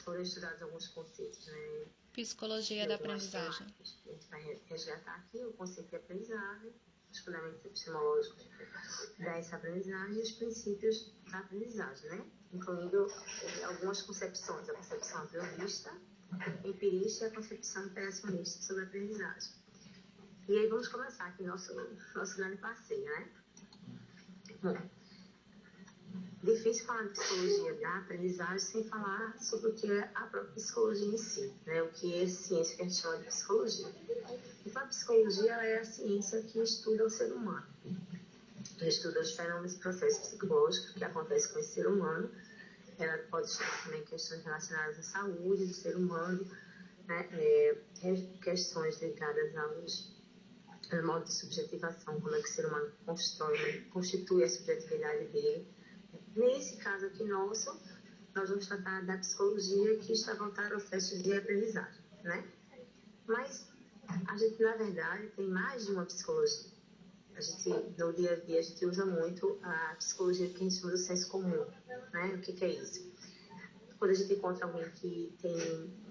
foram estudados alguns conceitos, né? Psicologia da aprendizagem. A gente vai resgatar aqui o conceito de aprendizagem, os fundamentos epistemológicos dessa aprendizagem e os princípios da aprendizagem, né? Incluindo algumas concepções, a concepção apriorista, empirista e a concepção interacionista sobre a aprendizagem. E aí vamos começar aqui nosso grande passeio, né? Bom, difícil falar de psicologia da aprendizagem sem falar sobre o que é a própria psicologia em si, né? O que é ciência que a gente chama de psicologia. Então, a psicologia é a ciência que estuda o ser humano, que estuda os fenômenos e processos psicológicos que acontecem com esse ser humano. Ela pode estudar também questões relacionadas à saúde do ser humano, né? Questões ligadas ao modo de subjetivação, como é que o ser humano constitui a subjetividade dele. Nesse caso aqui nosso, nós vamos tratar da psicologia que está voltada aos processos de aprendizagem, né? Mas a gente, na verdade, tem mais de uma psicologia. No dia a dia, a gente usa muito a psicologia que a gente chama do senso comum, né? O que é isso? Quando a gente encontra alguém que tem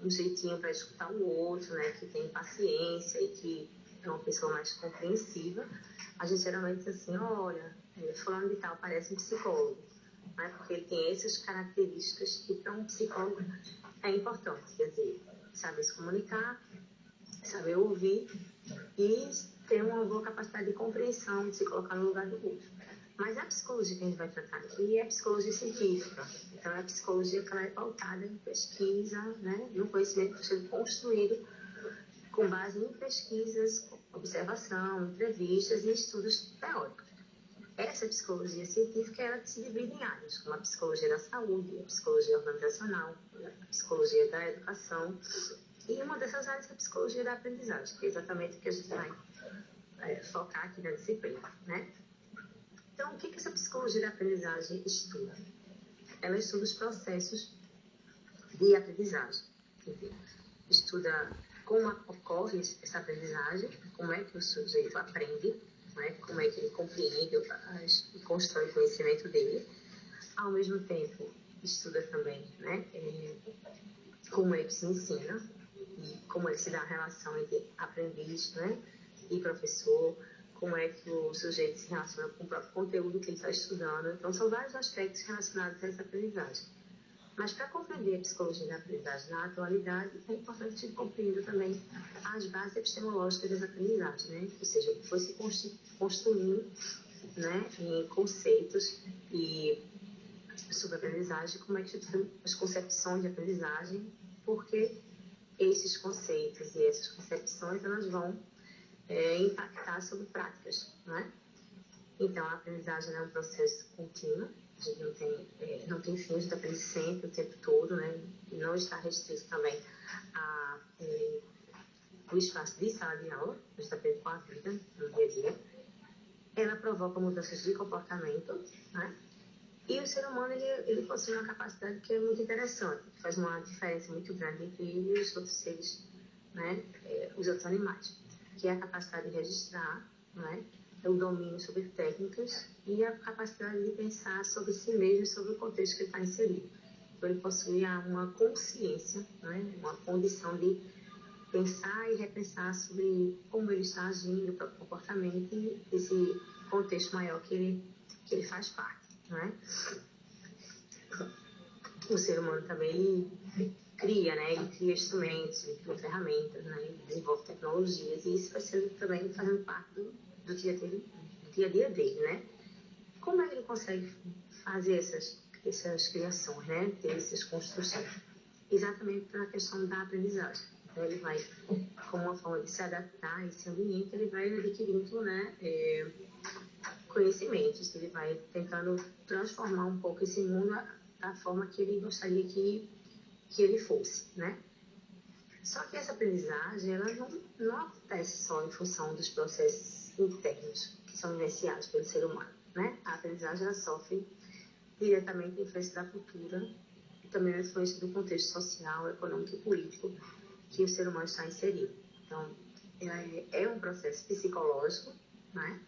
um jeitinho para escutar o outro, né? Que tem paciência e que é uma pessoa mais compreensiva, a gente geralmente diz assim, olha, fulano de tal parece um psicólogo, né? Porque ele tem essas características que para um psicólogo é importante, quer dizer, saber se comunicar, saber ouvir e ter uma boa capacidade de compreensão, de se colocar no lugar do outro. Mas a psicologia que a gente vai tratar aqui é a psicologia científica. Então, é a psicologia que ela é pautada em pesquisa, né, no conhecimento que está sendo construído com base em pesquisas, observação, entrevistas e estudos teóricos. Essa psicologia científica ela se divide em áreas, como a psicologia da saúde, a psicologia organizacional, a psicologia da educação. E uma dessas áreas é a psicologia da aprendizagem, que é exatamente o que a gente vai focar aqui na disciplina, né? Então, o que essa psicologia da aprendizagem estuda? Ela estuda os processos de aprendizagem. Estuda como ocorre essa aprendizagem, como é que o sujeito aprende, né? Como é que ele compreende e constrói o conhecimento dele. Ao mesmo tempo, estuda também, né? Como é que se ensina e como é que se dá a relação entre aprendiz, né? E professor, como é que o sujeito se relaciona com o próprio conteúdo que ele está estudando. Então, são vários aspectos relacionados a essa aprendizagem. Mas, para compreender a psicologia da aprendizagem na atualidade, é importante que a gente compreenda também as bases epistemológicas das aprendizagens, né? Ou seja, o que foi se construindo, né, em conceitos e sobre aprendizagem, como é que as concepções de aprendizagem, porque esses conceitos e essas concepções, elas vão impactar sobre práticas, né? Então, a aprendizagem é um processo contínuo, a gente não tem fim, a gente aprende sempre, o tempo todo, né? E não está restrito também ao espaço de sala de aula, a gente aprende com a vida, no dia a dia. Ela provoca mudanças de comportamento, né? E o ser humano, ele possui uma capacidade que é muito interessante, que faz uma diferença muito grande entre ele e os outros seres, né? Os outros animais, que é a capacidade de registrar, né? O domínio sobre técnicas e a capacidade de pensar sobre si mesmo e sobre o contexto que ele está inserido. Então, ele possui uma consciência, né? Uma condição de pensar e repensar sobre como ele está agindo, o próprio comportamento e esse contexto maior que ele faz parte, né? O ser humano também cria, né? Ele cria instrumentos, ele cria ferramentas, né? Ele desenvolve tecnologias e isso vai sendo também fazendo parte do dia a dia dele, né? Como é que ele consegue fazer essas criações, né? Ter essas construções? Exatamente pela questão da aprendizagem. Então, ele vai, como uma forma de se adaptar a esse ambiente, ele vai adquirindo, né? Conhecimentos, ele vai tentando transformar um pouco esse mundo da forma que ele gostaria que ele fosse, né? Só que essa aprendizagem, ela não acontece só em função dos processos internos que são vivenciados pelo ser humano, né? A aprendizagem, ela sofre diretamente a influência da cultura e também a influência do contexto social, econômico e político que o ser humano está inserido. Então, é um processo psicológico, né?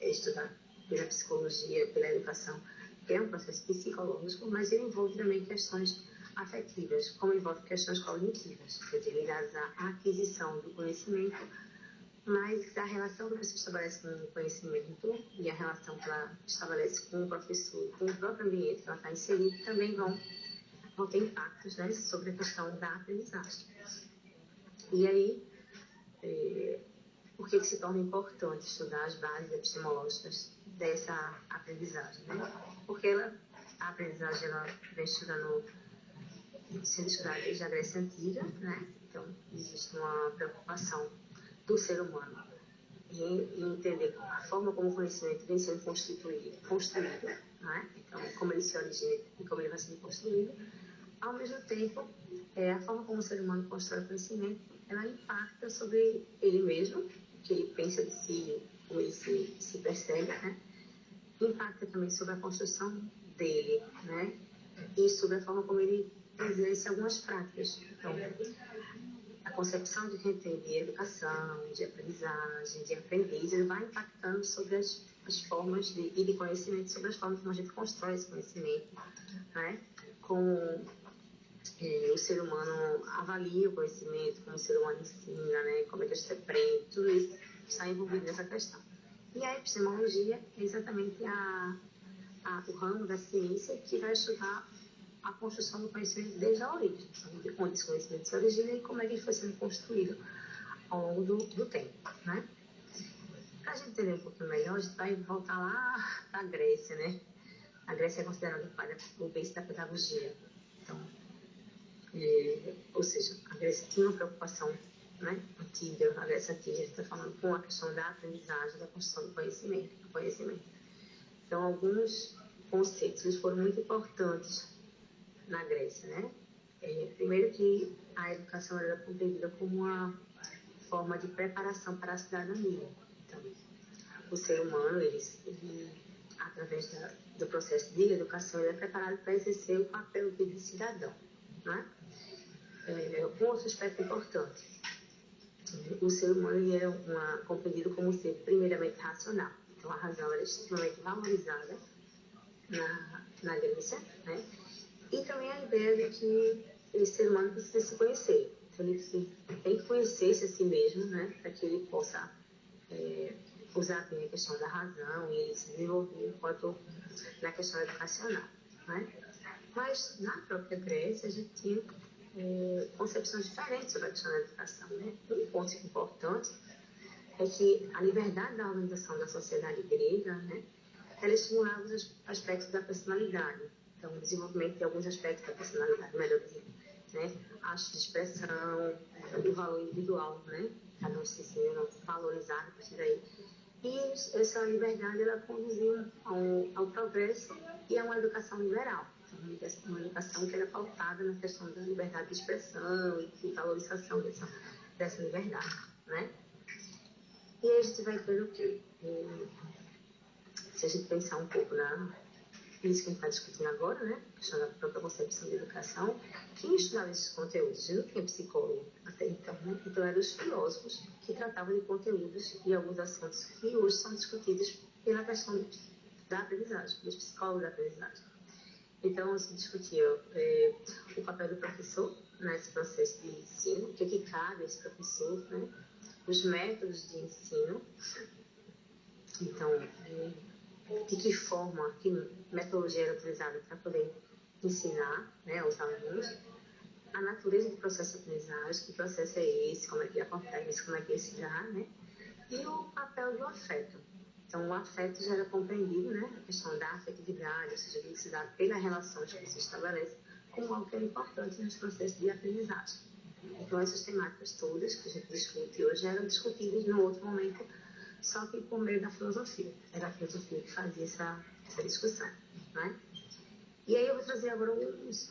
Estudar pela psicologia, pela educação, é um processo psicológico, mas ele envolve também questões afetivas, como envolve questões cognitivas, ligadas à aquisição do conhecimento, mas a relação que a pessoa estabelece com o conhecimento e a relação que ela estabelece com o professor, com o próprio ambiente que ela está inserida, também vão ter impactos, né, sobre a questão da aprendizagem. E aí, por que se torna importante estudar as bases epistemológicas dessa aprendizagem? Né? Porque a aprendizagem ela vem sendo estudada desde a Grécia Antiga, né? Então existe uma preocupação do ser humano em entender a forma como o conhecimento vem sendo construído, né? Então como ele se origina e como ele vai sendo construído. Ao mesmo tempo, a forma como o ser humano constrói o conhecimento, ela impacta sobre ele mesmo, o que ele pensa de si, como ele se percebe, né? Impacta também sobre a construção dele, né? E sobre a forma como ele exerce algumas práticas. Então, a concepção de quem tem de educação, de aprendizagem, de aprendiz, ele vai impactando sobre as formas de conhecimento, sobre as formas como a gente constrói esse conhecimento, né? Como o ser humano avalia o conhecimento, como o ser humano ensina, né? Como é que a gente aprende, tudo isso está envolvido nessa questão. E a epistemologia é exatamente o ramo da ciência que vai estudar a construção do conhecimento desde a origem, então, onde esse conhecimento se origina e como é que ele foi sendo construído ao longo do tempo, né? Para a gente entender um pouquinho melhor, a gente vai voltar lá para a Grécia, né? A Grécia é considerada o berço da pedagogia. Então, ou seja, a Grécia tinha uma preocupação, né, antiga, a Grécia antiga, a gente está falando com a questão da aprendizagem, da construção do conhecimento. Então, alguns conceitos foram muito importantes na Grécia, né? Primeiro que a educação era compreendida como uma forma de preparação para a cidadania. Então, o ser humano, ele através do processo de educação, ele é preparado para exercer o papel de cidadão, né? Um outro aspecto importante, o ser humano ele era compreendido como ser primeiramente racional. Então, a razão era extremamente valorizada na Grécia, né? E também a ideia de que esse ser humano precisa se conhecer. Então, ele tem que conhecer-se a si mesmo, né? Para que ele possa usar bem a questão da razão e se desenvolver enquanto na questão educacional, né? Mas, na própria Grécia, a gente tinha concepções diferentes sobre a questão da educação, né? Um ponto importante é que a liberdade da organização da sociedade grega, né, ela estimulava os aspectos da personalidade. Então, o desenvolvimento de alguns aspectos da personalidade, melhor dizendo, né? Acho de expressão, o valor individual, né? Cada um se sendo valorizado por isso daí. E essa liberdade, ela conduziu ao progresso e a uma educação liberal. Então, uma educação que era pautada na questão da liberdade de expressão e de valorização dessa liberdade, né? E aí a gente vai ver o quê? Se a gente pensar um pouco nisso que a gente está discutindo agora, né? A questão da própria concepção de educação, quem estudava esses conteúdos? Não tinha psicólogo até então, né? Então eram os filósofos que tratavam de conteúdos e alguns assuntos que hoje são discutidos pela questão da aprendizagem, dos psicólogos da aprendizagem. Então, se discutia o papel do professor nesse processo de ensino, o que cabe a esse professor, né? Os métodos de ensino. Então, de que forma, que metodologia era utilizada para poder ensinar, né, aos alunos, a natureza do processo de aprendizagem, que processo é esse, como é que acontece, como é que ele se dá, né? E o papel do afeto. Então, o afeto já era compreendido, né? A questão da afetividade, ou seja, que se dá pelas relações que se estabelece, como algo que é importante nos processos de aprendizagem. Então, essas temáticas todas que a gente discute hoje eram discutidas no outro momento, só que por meio da filosofia. Era a filosofia que fazia essa discussão, né? E aí eu vou trazer agora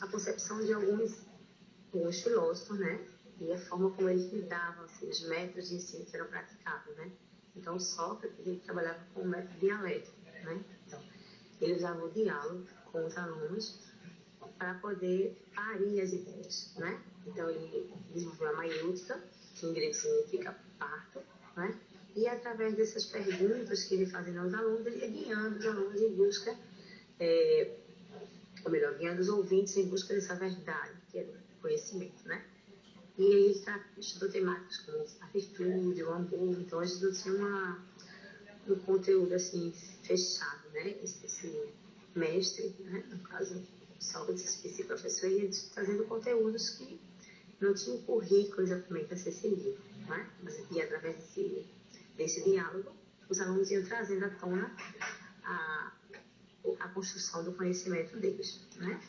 a concepção de alguns filósofos, né? E a forma como eles lidavam, assim, os métodos de ensino que eram praticados, né? Então, Sócrates, ele trabalhava com o método dialético, né? Então, ele usava o diálogo com os alunos para poder parir as ideias, né? Então, ele desenvolveu a maiútica, que em grego significa parto, né? E através dessas perguntas que ele fazia aos alunos, ele ia guiando os alunos em busca ou melhor, guiando os ouvintes em busca dessa verdade, que é o conhecimento, né? E ele estudou temáticas como a virtude, o amor, então a gente não tinha um conteúdo assim fechado, né? Esse mestre, né? No caso, Sócrates, esse professor, ele ia trazendo conteúdos que não tinham currículo exatamente a ser seguido, né? Mas e através desse diálogo, os alunos iam trazendo à tona a construção do conhecimento deles, né?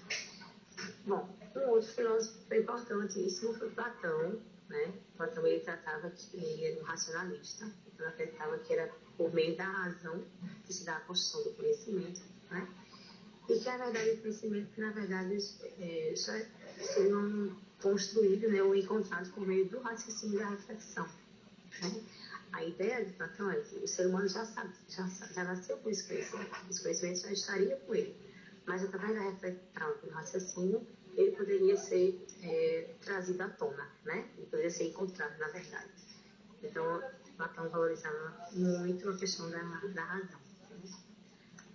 Bom, um outro filósofo importantíssimo foi Platão, né? Platão, ele tratava que ele era um racionalista, então acreditava que era por meio da razão que se dá a construção do conhecimento, né? E que a verdade do conhecimento, na verdade, só seriam construídos, né, ou encontrados por meio do raciocínio e da reflexão, né? A ideia de Platão é que o ser humano já nasceu com esse conhecimento já estaria com ele, mas através da reflexão e do raciocínio, ele poderia ser trazido à tona, né? Ele poderia ser encontrado, na verdade. Então, Platão valorizava muito a questão da razão.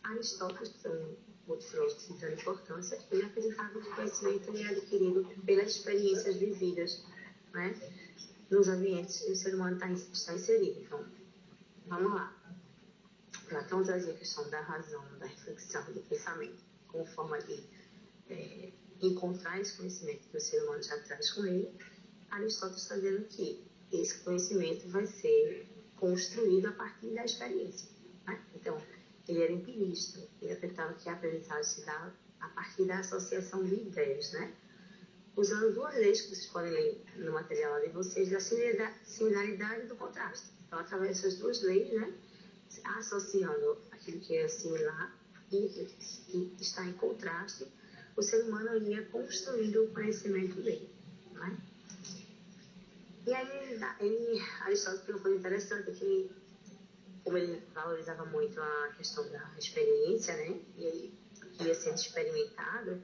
Aristóteles, que é um outro filósofo de grande importância, ele acreditava que o conhecimento é adquirido pelas experiências vividas, né? Nos ambientes que o ser humano está inserido. Então, vamos lá. Platão trazia a questão da razão, da reflexão, do pensamento, como forma de encontrar esse conhecimento que o ser humano já traz com ele. Aristóteles está dizendo que esse conhecimento vai ser construído a partir da experiência, né? Então, ele era empirista, ele acreditava que a aprendizagem se dá a partir da associação de ideias, né? Usando duas leis que vocês podem ler no material lá de vocês, da similaridade e do contraste. Então, através dessas duas leis, né, associando aquilo que é similar e aquilo que está em contraste, o ser humano ia construindo o conhecimento dele, né? E aí, Aristóteles tem uma coisa interessante que, como ele valorizava muito a questão da experiência, né, e aí ia sendo experimentado,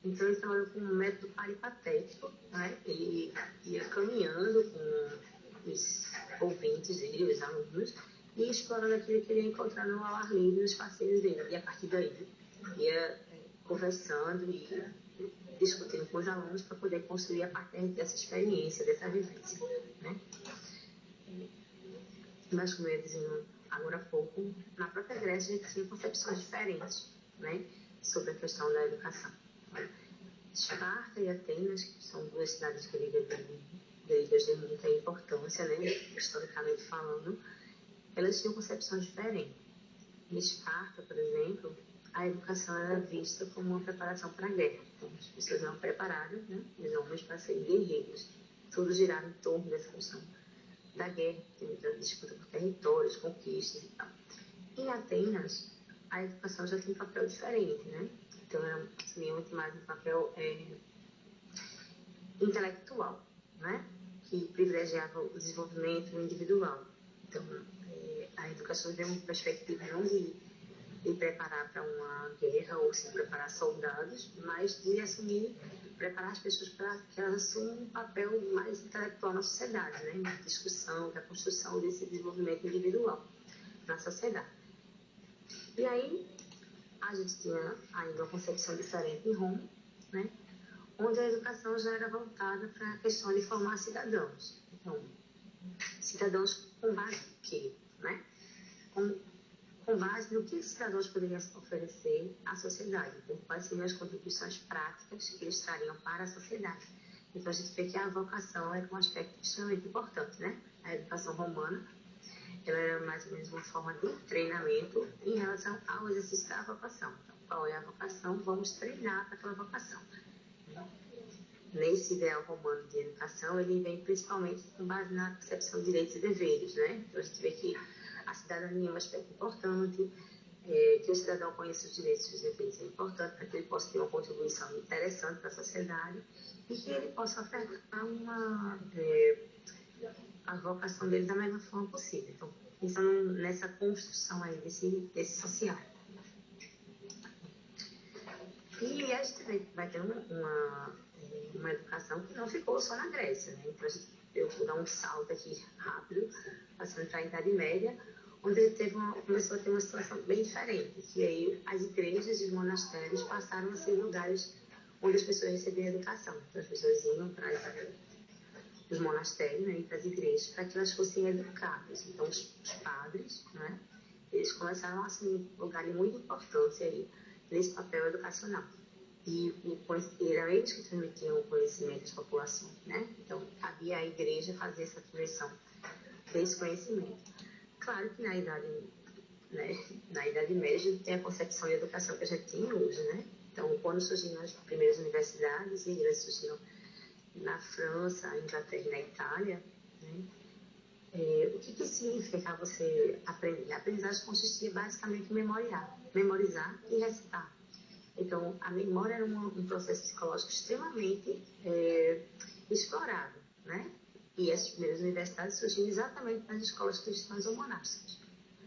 então ele trabalhou com um método paripatético, né? Ele ia caminhando com os ouvintes dele, os alunos, e explorando aquilo que ele ia encontrando ao ar livre nos passeios dele. E a partir daí ia conversando e discutindo com os alunos para poder construir a partir dessa experiência, dessa vivência, né? Mas, como eu ia dizendo agora há pouco, na própria Grécia a gente tinha concepções diferentes, né, sobre a questão da educação. Esparta e Atenas, que são duas cidades gregas de muita importância, né, historicamente falando, elas tinham concepções diferentes. Em Esparta, por exemplo, a educação era vista como uma preparação para a guerra. Então, as pessoas eram preparadas, né, os homens, para serem guerreiros. Tudo girava em torno dessa questão da guerra, tem muita disputa por territórios, conquistas e tal. Em Atenas, a educação já tem um papel diferente, né? Então, era muito mais um papel intelectual, né? Que privilegiava o desenvolvimento individual. Então, a educação tem uma perspectiva não de preparar para uma guerra ou se preparar soldados, mas de preparar as pessoas para que elas assumam um papel mais intelectual na sociedade, né? Na discussão, da construção desse desenvolvimento individual na sociedade. E aí, a gente tinha ainda uma concepção diferente em Roma, né? Onde a educação já era voltada para a questão de formar cidadãos. Então, cidadãos com base em quê? Né? Com base no que os cidadãos poderiam oferecer à sociedade. Então, quais seriam as contribuições práticas que eles trariam para a sociedade. Então, a gente vê que a vocação é um aspecto extremamente importante, né? A educação romana, ela era mais ou menos uma forma de treinamento em relação ao exercício da vocação. Então, qual é a vocação? Vamos treinar para aquela vocação. Nesse ideal romano de educação, ele vem principalmente com base na concepção de direitos e deveres, né? Então, a gente vê que a cidadania é um aspecto importante, que o cidadão conheça os direitos e os deveres é importante para que ele possa ter uma contribuição interessante para a sociedade e que ele possa ofertar a vocação dele da melhor forma possível. Então, pensando nessa construção aí desse social. E a gente vai ter uma educação que não ficou só na Grécia, né? Então, eu vou dar um salto aqui rápido, passando para a Idade Média, onde ele começou a ter uma situação bem diferente, que aí as igrejas e os monastérios passaram a ser lugares onde as pessoas recebiam educação. Então, as pessoas iam para os monastérios, né, e para as igrejas para que elas fossem educadas. Então, os padres, né, eles começaram a assumir um lugar de muita importância aí nesse papel educacional. E eram eles que transmitiam o conhecimento às populações, né? Então, cabia à igreja fazer essa transmissão desse conhecimento. Claro que na Idade Média a gente tem a concepção de educação que a gente tem hoje, né? Então, quando surgiram as primeiras universidades, e elas surgiram na França, na Inglaterra e na Itália, né? O que significa você aprender? A aprendizagem consistia basicamente em memorizar e recitar. Então, a memória era um processo psicológico extremamente explorado, né? E as primeiras universidades surgiram exatamente nas escolas cristãs ou monásticas.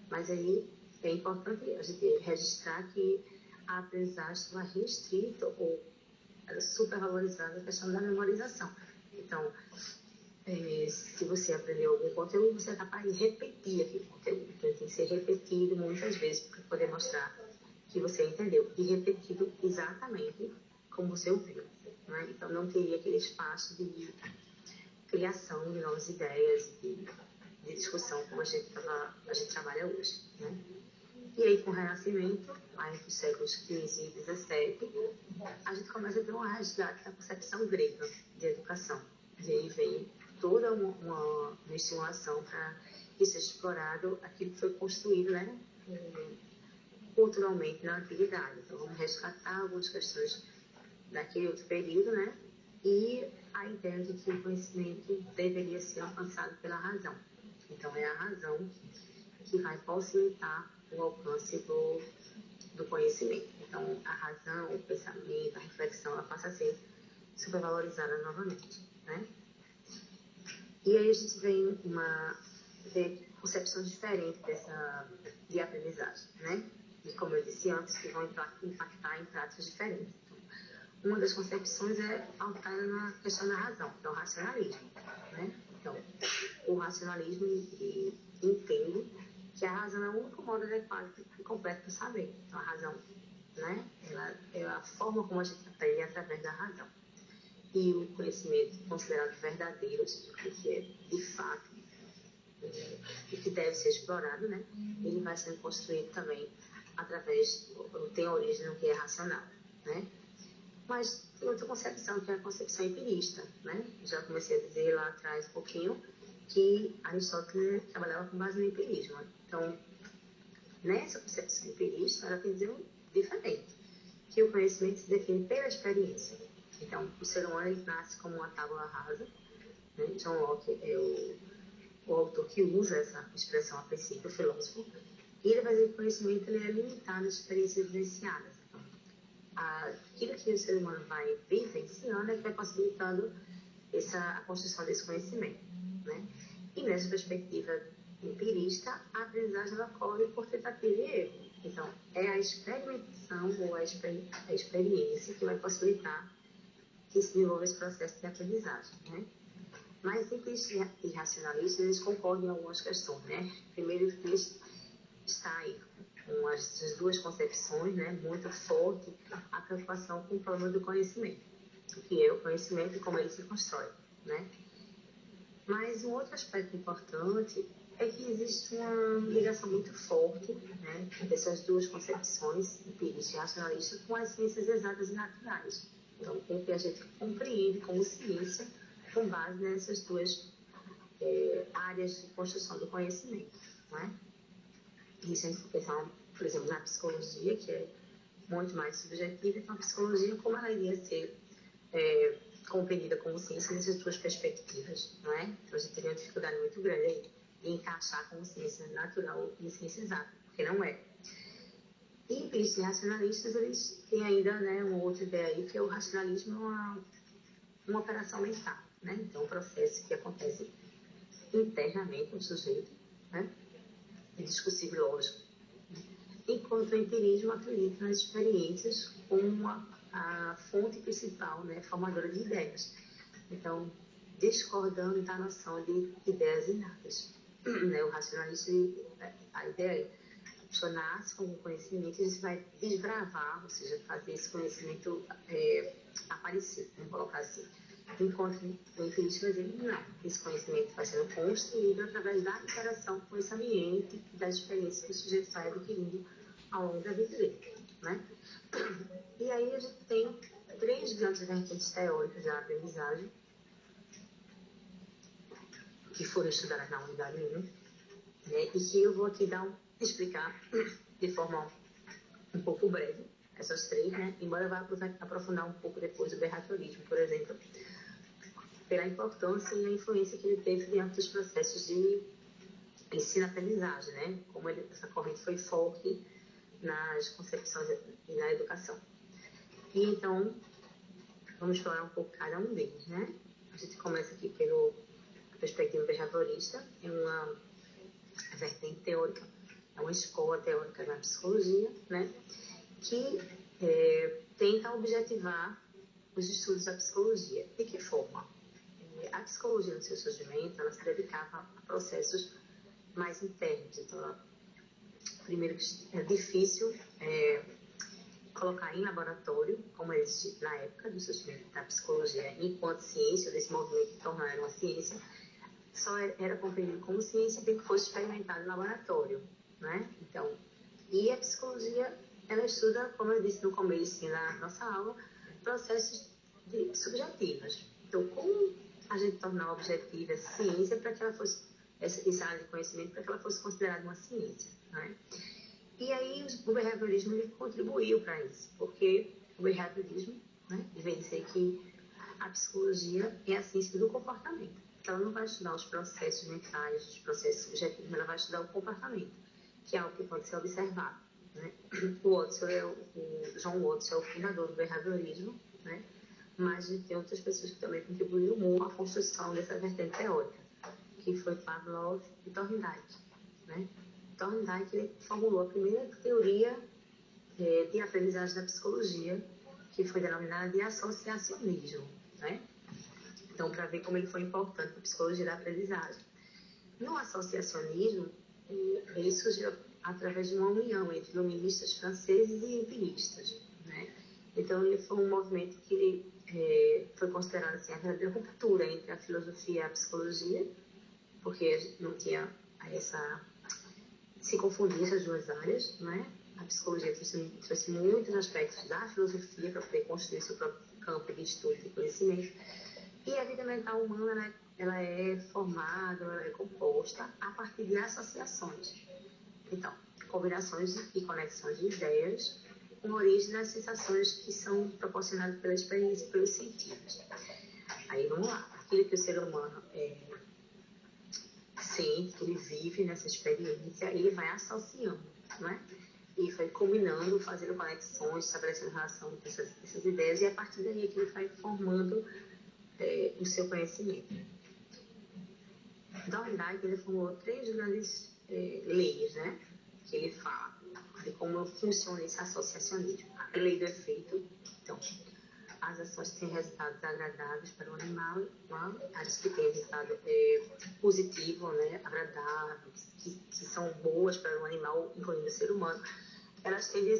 Mas aí é importante a gente registrar que a aprendizagem estava restrita ou era supervalorizada a questão da memorização. Então, se você aprendeu algum conteúdo, você é capaz de repetir aquele conteúdo. Então, ele tem que ser repetido muitas vezes para poder mostrar que você entendeu. E repetido exatamente como você ouviu. Né? Então, não teria aquele espaço de criação de novas ideias, de discussão como a gente trabalha hoje. Né? E aí, com o Renascimento, lá entre os séculos XV e XVII, a gente começa a ter uma resgate da concepção grega de educação. E aí vem toda uma estimulação para que seja explorado aquilo que foi construído, né, culturalmente na antiguidade. Então, vamos resgatar algumas questões daquele outro período, né, e a ideia de que o conhecimento deveria ser alcançado pela razão. Então, é a razão que vai possibilitar o alcance do conhecimento. Então, a razão, o pensamento, a reflexão, ela passa a ser supervalorizada novamente, né? E aí a gente vem ver concepções diferentes de aprendizagem, né? E como eu disse antes, que vão impactar em práticas diferentes. Então, uma das concepções é pautada na questão da razão, que é o racionalismo, né? Então, o racionalismo entende que a razão é o único modo adequado e completo para saber. Então, a razão, né? Ela é a forma como a gente aprende através da razão. E o conhecimento considerado verdadeiro, ou seja, o que é de fato, o que deve ser explorado, né? Ele vai sendo construído também tem origem no que é racional, né? Mas tem outra concepção, que é a concepção empirista, né? Já comecei a dizer lá atrás um pouquinho que Aristóteles trabalhava com base no empirismo. Então, nessa concepção empirista, ela tem dizer diferente, que o conhecimento se define pela experiência. Então, o ser humano nasce como uma tábua rasa, né? John Locke é o autor que usa essa expressão a princípio, o filósofo, e ele vai dizer que o conhecimento ele é limitado às experiências vivenciadas. Então, aquilo que o ser humano vai vivenciando é que vai possibilitando a construção desse conhecimento, né? E nessa perspectiva empirista, a aprendizagem ocorre por tentativa e erro. Então, é a experimentação ou a experiência que vai possibilitar que se desenvolva esse processo de aprendizagem, né? Mas empiristas e racionalistas, eles concordam em algumas questões, né? Primeiro, que está aí com essas duas concepções, né? Muito forte a preocupação com o problema do conhecimento, o que é o conhecimento e como ele se constrói, né? Mas um outro aspecto importante é que existe uma ligação muito forte, né, dessas duas concepções, empirista e racionalista, com as ciências exatas e naturais. Então, com o que a gente compreende como ciência, com base nessas duas áreas de construção do conhecimento, né? E se a gente for pensar, por exemplo, na psicologia, que é muito mais subjetiva, então a psicologia, como ela iria ser compreendida como ciência nessas duas perspectivas, não é? Então a gente teria uma dificuldade muito grande aí de encaixar como ciência natural e ciência exata, porque não é. E empiristas e racionalistas, eles têm ainda, né, uma outra ideia aí, que é o racionalismo é uma operação mental, né? Então um processo que acontece internamente no sujeito, né? É discursivo e lógico. Enquanto o empirismo acredita nas experiências como a fonte principal, né, formadora de ideias. Então, discordando da noção de ideias inatas. né, o racionalista, a ideia é a pessoa nasce com o conhecimento e a gente vai desbravar, ou seja, fazer esse conhecimento aparecer, vamos colocar assim. Enquanto o empirista vai dizer, não, esse conhecimento vai sendo construído através da interação com esse ambiente e das experiências que o sujeito vai adquirindo ao longo da vida dele, né? E aí a gente tem 3 grandes vertentes teóricas da aprendizagem que foram estudadas na unidade 1, né? E que eu vou aqui explicar de forma um pouco breve essas 3, né? Embora eu vá aprofundar um pouco depois do behaviorismo, por exemplo, pela importância e a influência que ele teve dentro dos processos de ensino-aprendizagem, né? Como essa corrente foi forte nas concepções e na educação. E então, vamos explorar um pouco cada um deles, né? A gente começa aqui pela perspectiva behaviorista, é uma vertente teórica, é uma escola teórica da psicologia, né? Que tenta objetivar os estudos da psicologia. De que forma? A psicologia, no seu surgimento, ela se dedicava a processos mais internos. Então, primeiro, é difícil colocar em laboratório, como existe na época do surgimento da psicologia, enquanto ciência, desse movimento de tornar uma ciência, só era compreendido como ciência porque fosse experimentado em laboratório, né? Então, e a psicologia, ela estuda, como eu disse no começo da nossa aula, processos subjetivos. Então, como a gente tornar objetiva essa ciência para que ela fosse, essa área de conhecimento, para que ela fosse considerada uma ciência, né? E aí o behaviorismo ele contribuiu para isso, porque o behaviorismo, né, vem dizer que a psicologia é a ciência do comportamento. Então, ela não vai estudar os processos mentais, os processos subjetivos, ela vai estudar o comportamento, que é algo que pode ser observado, né? O John Watson é o fundador do behaviorismo, né? Mas tem outras pessoas que também contribuíram muito à construção dessa vertente teórica, que foi Pavlov e Thorndike, né? Thorndike ele formulou a primeira teoria de aprendizagem da psicologia, que foi denominada de associacionismo, né? Então, para ver como ele foi importante para a psicologia da aprendizagem. No associacionismo, ele surgiu através de uma união entre iluministas franceses e empiristas, né? Então, ele foi um movimento que foi considerado assim, a verdadeira ruptura entre a filosofia e a psicologia, porque não tinha se confundir essas duas áreas, né? A psicologia trouxe muitos aspectos da filosofia para poder construir seu próprio campo de estudo e conhecimento. E a vida mental humana, né, ela é formada, ela é composta a partir de associações. Então, combinações e conexões de ideias com origem nas sensações que são proporcionadas pela experiência e pelos sentidos. Aí, vamos lá. Aquilo que o ser humano sente, que ele vive nessa experiência, ele vai associando, né? E vai combinando, fazendo conexões, estabelecendo relação com essas ideias, e a partir daí é que ele vai formando o seu conhecimento. Thorndike ele formulou 3 grandes leis, né? Que ele fala de como funciona esse associacionismo. A lei do efeito. Então, as ações que têm resultados agradáveis para o animal, as que têm resultado positivo, né? Agradável, que são boas para o animal, incluindo o ser humano, elas tendem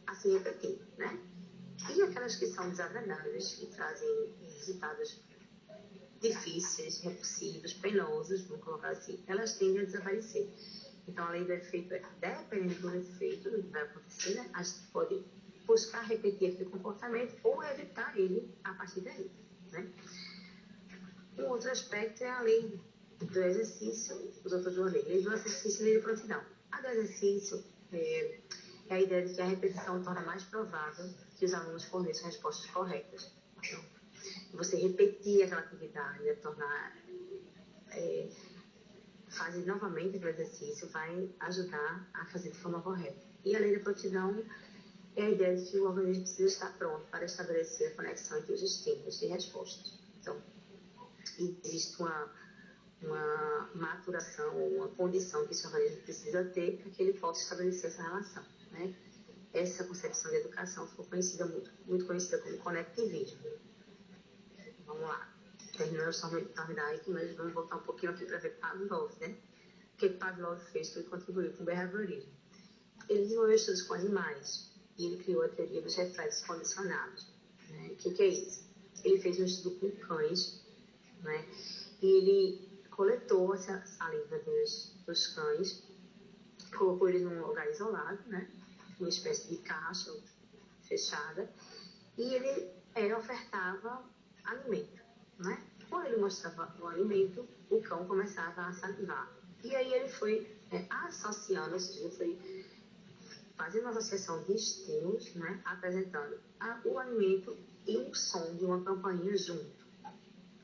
a se repetir, né? E aquelas que são desagradáveis, que trazem resultados difíceis, repulsivos, penosos, vamos colocar assim, elas tendem a desaparecer. Então, a lei do efeito dependendo do efeito do que vai acontecer, né? A gente pode buscar repetir aquele comportamento ou evitar ele a partir daí, né? Um outro aspecto é a lei do exercício, os autores da lei do exercício e lei de prontidão. A do exercício é a ideia de que a repetição torna mais provável que os alunos forneçam respostas corretas. Então, você repetir aquela atividade, né, fazer novamente aquele exercício vai ajudar a fazer de forma correta. E a lei da prontidão é a ideia de que o organismo precisa estar pronto para estabelecer a conexão entre os estímulos e respostas. Então, existe uma maturação, uma condição que esse organismo precisa ter para que ele possa estabelecer essa relação, né? Essa concepção de educação ficou conhecida, muito conhecida como conectivismo. Vamos lá. terminando Thorndike, mas vamos voltar um pouquinho aqui para ver Pavlov, né? O que Pavlov fez que contribuiu com o behaviorismo. Ele desenvolveu estudos com animais e ele criou a teoria dos reflexos condicionados. Né? O que é isso? Ele fez um estudo com cães, né? E ele coletou a saliva dos cães, colocou eles num lugar isolado, né? Uma espécie de caixa fechada, e ele ofertava alimento, né? Quando ele mostrava o alimento, o cão começava a salivar. E aí ele foi associando, ou seja, ele foi fazendo uma associação de estímulos, né? Apresentando o alimento e um som de uma campainha junto.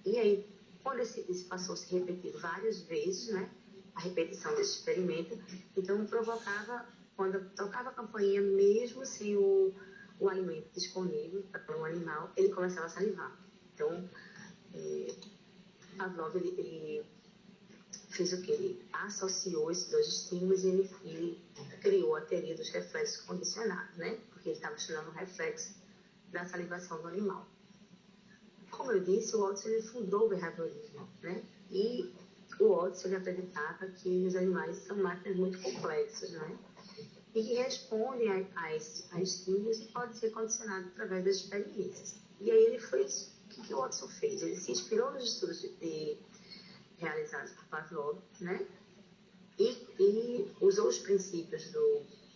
E aí, quando isso passou a se repetir várias vezes, né? A repetição desse experimento, então provocava, quando tocava a campainha, mesmo sem o alimento disponível para o animal, ele começava a salivar. Então, Pavlov, ele fez o que? Ele associou esses dois estímulos e ele criou a teoria dos reflexos condicionados, né? Porque ele estava estudando o reflexo da salivação do animal. Como eu disse, o Watson ele fundou o behaviorismo, né? E o Watson ele acreditava que os animais são máquinas muito complexas, né? E que respondem a estímulos e podem ser condicionados através das experiências. E aí ele fez, o que o Watson fez? Ele se inspirou nos estudos realizados por Pavlov, né? E usou os princípios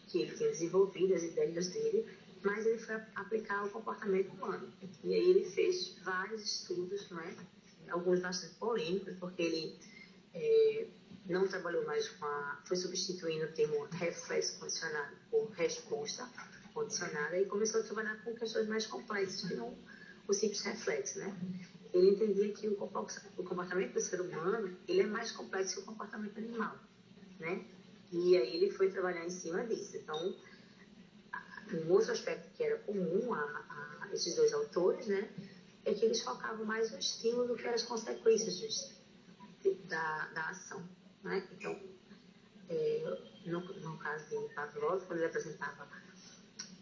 que ele tinha desenvolvido, as ideias dele, mas ele foi aplicar ao comportamento humano. E aí ele fez vários estudos, não é? Alguns bastante polêmicos, porque ele não trabalhou mais foi substituindo o termo reflexo condicionado por resposta condicionada e começou a trabalhar com questões mais complexas que não o simples reflexo, né? Ele entendia que o comportamento do ser humano ele é mais complexo que o comportamento animal, né? E aí ele foi trabalhar em cima disso. Então, um outro aspecto que era comum a esses dois autores, né, é que eles focavam mais no estímulo do que as consequências da ação, né? Então, no caso de Pavlov, quando ele apresentava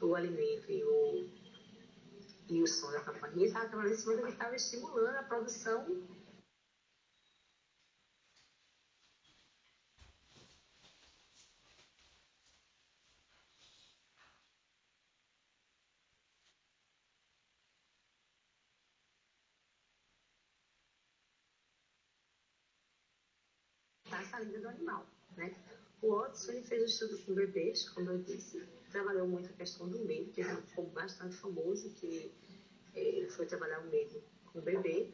o alimento e o som da campainha, ele estava trabalhando em cima do que estava estimulando a produção. Da saliva do animal, né? O Watson ele fez um estudo com bebês, como eu disse, trabalhou muito a questão do medo, que ficou bastante famoso, que ele foi trabalhar o medo com o bebê,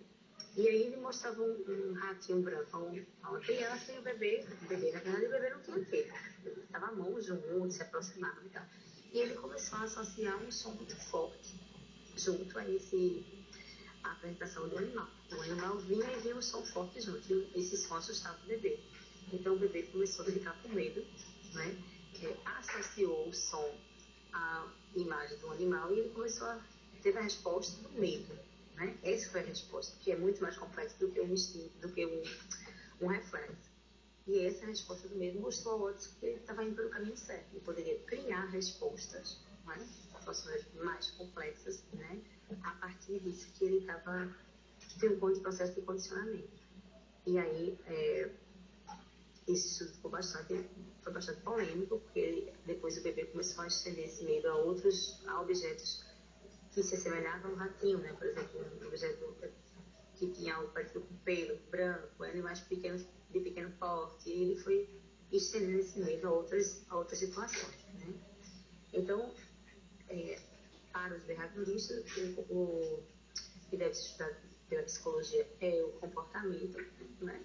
e aí ele mostrava um ratinho branco a uma criança e o bebê, na verdade o bebê não tinha medo, ele estava a mão junto, se aproximava e tal. E ele começou a associar um som muito forte junto a a apresentação do animal. O animal vinha e vinha um som forte junto, e esse som assustava o bebê. Então o bebê começou a ficar com medo, né? Associou o som à imagem do animal e ele começou a ter a resposta do medo, né? Essa foi a resposta, que é muito mais complexa do que um instinto, do que um reflexo. E essa resposta do medo mostrou ao Watson que ele estava indo pelo caminho certo. Ele poderia criar respostas, né? Situações mais complexas, né? A partir disso que ele estava tendo um bom processo de condicionamento. E aí, esse estudo foi bastante polêmico, porque depois o bebê começou a estender esse medo a objetos que se assemelhavam a um ratinho, né? Por exemplo, um objeto que tinha algo parecido com pelo branco, animais pequenos, de pequeno porte, e ele foi estendendo esse medo a outras situações, né? Então, para os behavioristas, o que deve ser estudado pela psicologia é o comportamento, né?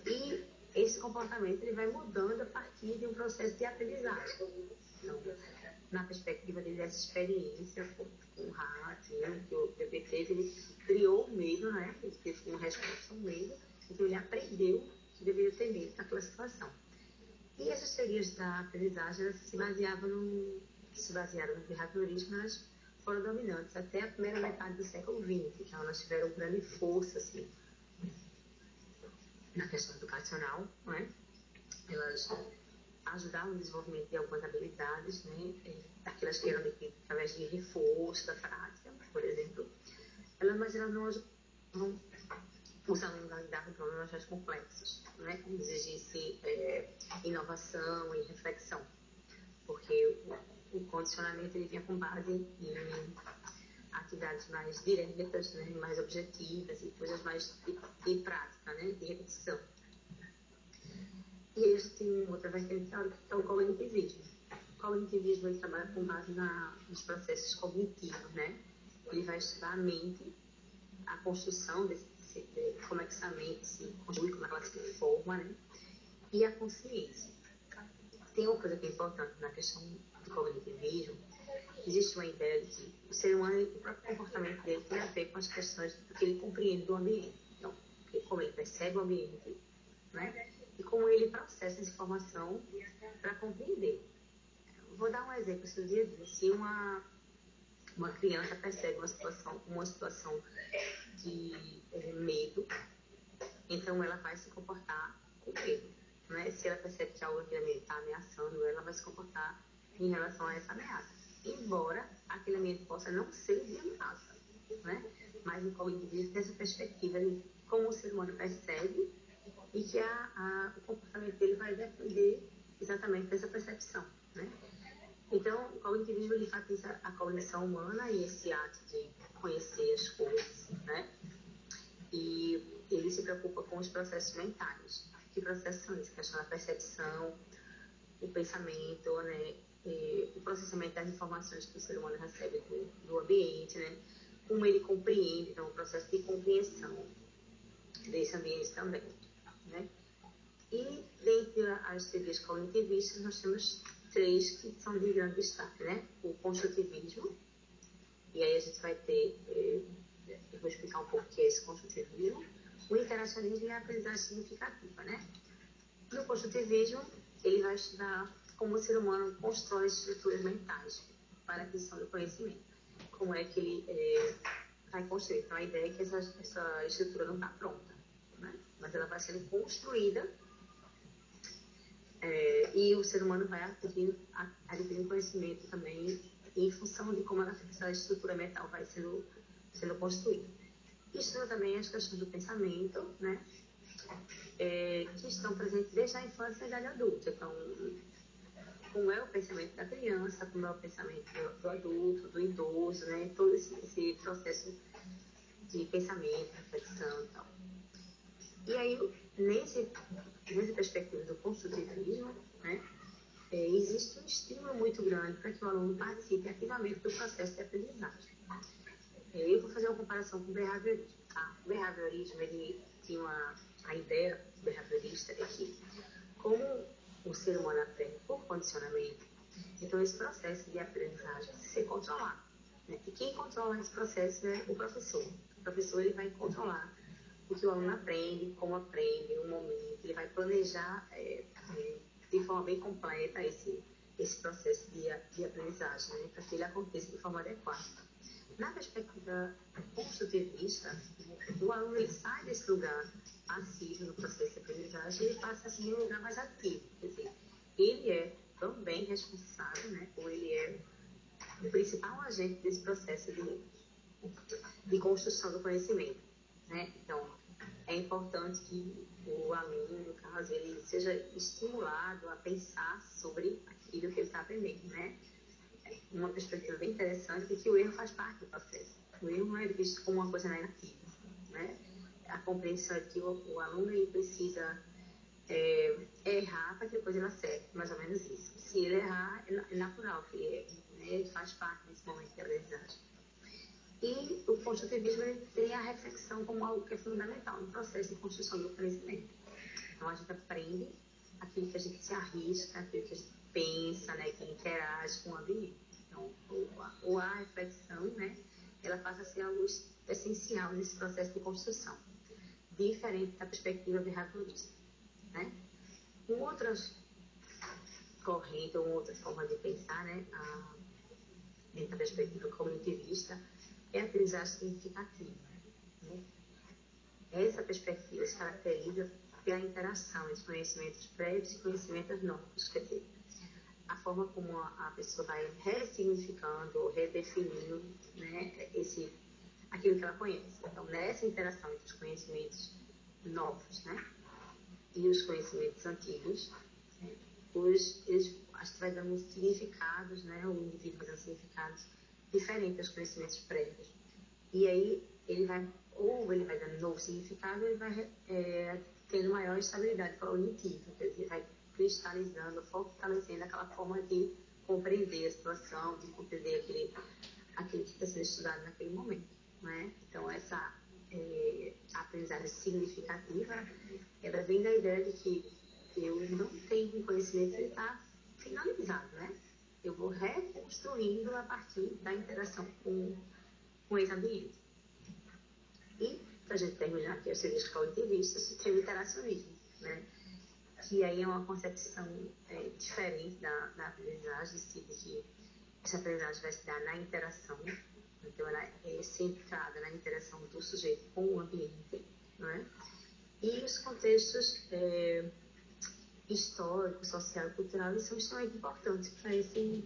E esse comportamento ele vai mudando a partir de um processo de aprendizagem. Então, na perspectiva dele, dessa experiência com o ratinho que o bebê teve, ele criou o medo, né? Ele teve uma resposta ao medo, então ele aprendeu que deveria ter medo naquela situação. E essas teorias da aprendizagem elas se basearam no behaviorismo, elas foram dominantes até a primeira metade do século XX, então elas tiveram grande força, assim, na questão educacional, né? Elas ajudaram no desenvolvimento de algumas habilidades, né? Aquelas que eram através de reforço da prática, por exemplo. Mas elas não os alunos a lidar com problemas mais complexos, né? Como exigisse inovação e reflexão, porque o condicionamento ele vinha com base em atividades mais diretas, né? Mais objetivas e coisas mais de prática, né? De repetição. E aí a gente tem outra vertente teórica que é o cognitivismo. O cognitivismo ele trabalha com base nos processos cognitivos, né? Ele vai estudar a mente, a construção de como é que essa mente se constitui, como ela se forma, né? E a consciência. Tem uma coisa que é importante na questão do cognitivismo. Existe uma ideia de que o ser humano, o próprio comportamento dele tem a ver com as questões que ele compreende do ambiente. Então, como ele percebe o ambiente, né? E como ele processa essa informação para compreender. Vou dar um exemplo assim, do dia a dia. Se uma criança percebe uma situação de medo, então ela vai se comportar com medo. Né? Se ela percebe que algo aquele ambiente está ameaçando, ela vai se comportar em relação a essa ameaça. Embora aquele ambiente possa não ser de ameaça. Né? Mas o cognitivismo tem essa perspectiva de como o ser humano percebe e que o comportamento dele vai depender exatamente dessa percepção. Né? Então, o cognitivismo ele enfatiza a cognição humana e esse ato de conhecer as coisas, né? E ele se preocupa com os processos mentais. Que processos são esses? A questão da percepção, o pensamento, né? E o processamento das informações que o ser humano recebe do ambiente, né? Como ele compreende, então, o processo de compreensão desse ambiente também, né? E, dentre as teorias cognitivistas, nós temos 3 que são de grande destaque, né? O construtivismo, e aí a gente vai ter, eu vou explicar um pouco o que é esse construtivismo, o interacionismo e a aprendizagem significativa, né? No construtivismo, ele vai estudar como o ser humano constrói estruturas mentais para a aquisição do conhecimento. Como é que ele vai construir. Então, a ideia é que essa estrutura não está pronta, né? Mas ela vai sendo construída e o ser humano vai adquirindo conhecimento também em função de como essa estrutura mental vai sendo construída. Estuda também as questões do pensamento, né? Que estão presentes desde a infância e a idade adulta. Então, como é o pensamento da criança, como é o pensamento do adulto, do idoso, né? Todo esse processo de pensamento, reflexão e tal. E aí, nessa perspectiva do construtivismo, né, existe um estímulo muito grande para que o aluno participe ativamente do processo de aprendizagem. Eu vou fazer uma comparação com o behaviorismo. Tá? O behaviorismo, ele tinha a ideia behaviorista é que, como o ser humano aprende por condicionamento, então esse processo de aprendizagem precisa ser controlado. Né? E quem controla esse processo é o professor. O professor ele vai controlar o que o aluno aprende, como aprende, o momento, ele vai planejar de forma bem completa esse processo de aprendizagem, né, para que ele aconteça de forma adequada. Na perspectiva construtivista, o aluno ele sai desse lugar passivo no processo de aprendizagem e ele passa a ser um lugar mais ativo. Quer dizer, ele é também responsável, né, ou ele é o principal agente desse processo de construção do conhecimento. Né? Então, é importante que o aluno, no caso, ele seja estimulado a pensar sobre aquilo que ele está aprendendo, né? Uma perspectiva bem interessante é que o erro faz parte do processo. O erro não é visto como uma coisa negativa, né? A compreensão é que o aluno ele precisa errar para que depois ele acerte, mais ou menos isso. Se ele errar, é natural que ele erre, né? Ele faz parte desse momento de aprendizagem. E o construtivismo tem a reflexão como algo que é fundamental no processo de construção do conhecimento. Então, a gente aprende aquilo que a gente se arrisca, aquilo que a gente pensa, né, que interage com o ambiente. Então, a reflexão, né, ela passa a ser algo essencial nesse processo de construção, diferente da perspectiva behaviorista. Né? Uma outra corrente, ou outra forma de pensar, né, dentro da perspectiva cognitivista, é a aprendizagem significativa. Né? Essa perspectiva se caracteriza pela interação entre conhecimentos prévios e conhecimentos novos, quer dizer, a forma como a pessoa vai ressignificando ou redefinindo, né, aquilo que ela conhece. Então, nessa interação entre os conhecimentos novos, né, e os conhecimentos antigos, né, acho que vai dando significados, né, o indivíduo vai dando significados diferentes aos conhecimentos prévios. E aí, ele vai dando novo significado, ele vai tendo maior estabilidade cognitiva, quer dizer, vai cristalizando, fortalecendo aquela forma de compreender a situação, de compreender aquilo que está sendo estudado naquele momento, né? Então, essa aprendizagem significativa, ela vem da ideia de que eu não tenho um conhecimento que está finalizado, né? Eu vou reconstruindo a partir da interação com esse ambiente. E, para a gente terminar aqui, os serviços cognitivistas, tem o interacionismo, né? Que aí é uma concepção diferente da aprendizagem, de que essa aprendizagem vai se dar na interação, então ela é centrada na interação do sujeito com o ambiente, não é? E os contextos histórico, social e cultural, eles são extremamente importantes para esse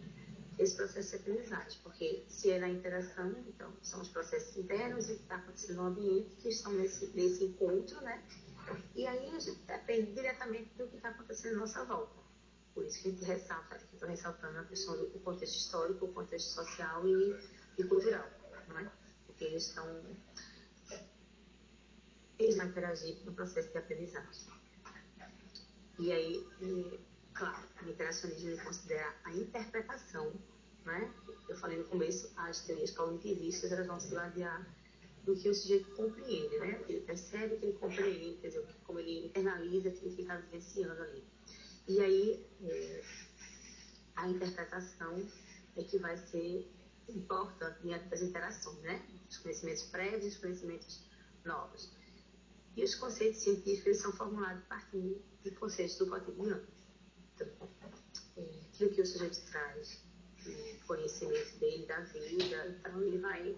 processo de aprendizagem, porque se é na interação, então são os processos internos e o que está acontecendo no ambiente que estão nesse encontro, né? E aí a gente depende diretamente do que está acontecendo à nossa volta. Por isso que a gente estou ressaltando a questão do contexto histórico, o contexto social e cultural, não é? Porque eles vão interagir no processo de aprendizagem. E aí, claro, o interacionismo ele considera a interpretação, né? Eu falei no começo, as teorias cognitivistas elas vão se basear do que o sujeito compreende, né? O que ele percebe, o que ele compreende, quer dizer, como ele internaliza aquilo que ele está vivenciando ali. E aí, a interpretação é que vai ser importante diante das interações, né? Os conhecimentos prévios e os conhecimentos novos. E os conceitos científicos eles são formulados a partir de conceitos do cotidiano. Então, aquilo que o sujeito traz, o conhecimento dele, da vida, então ele vai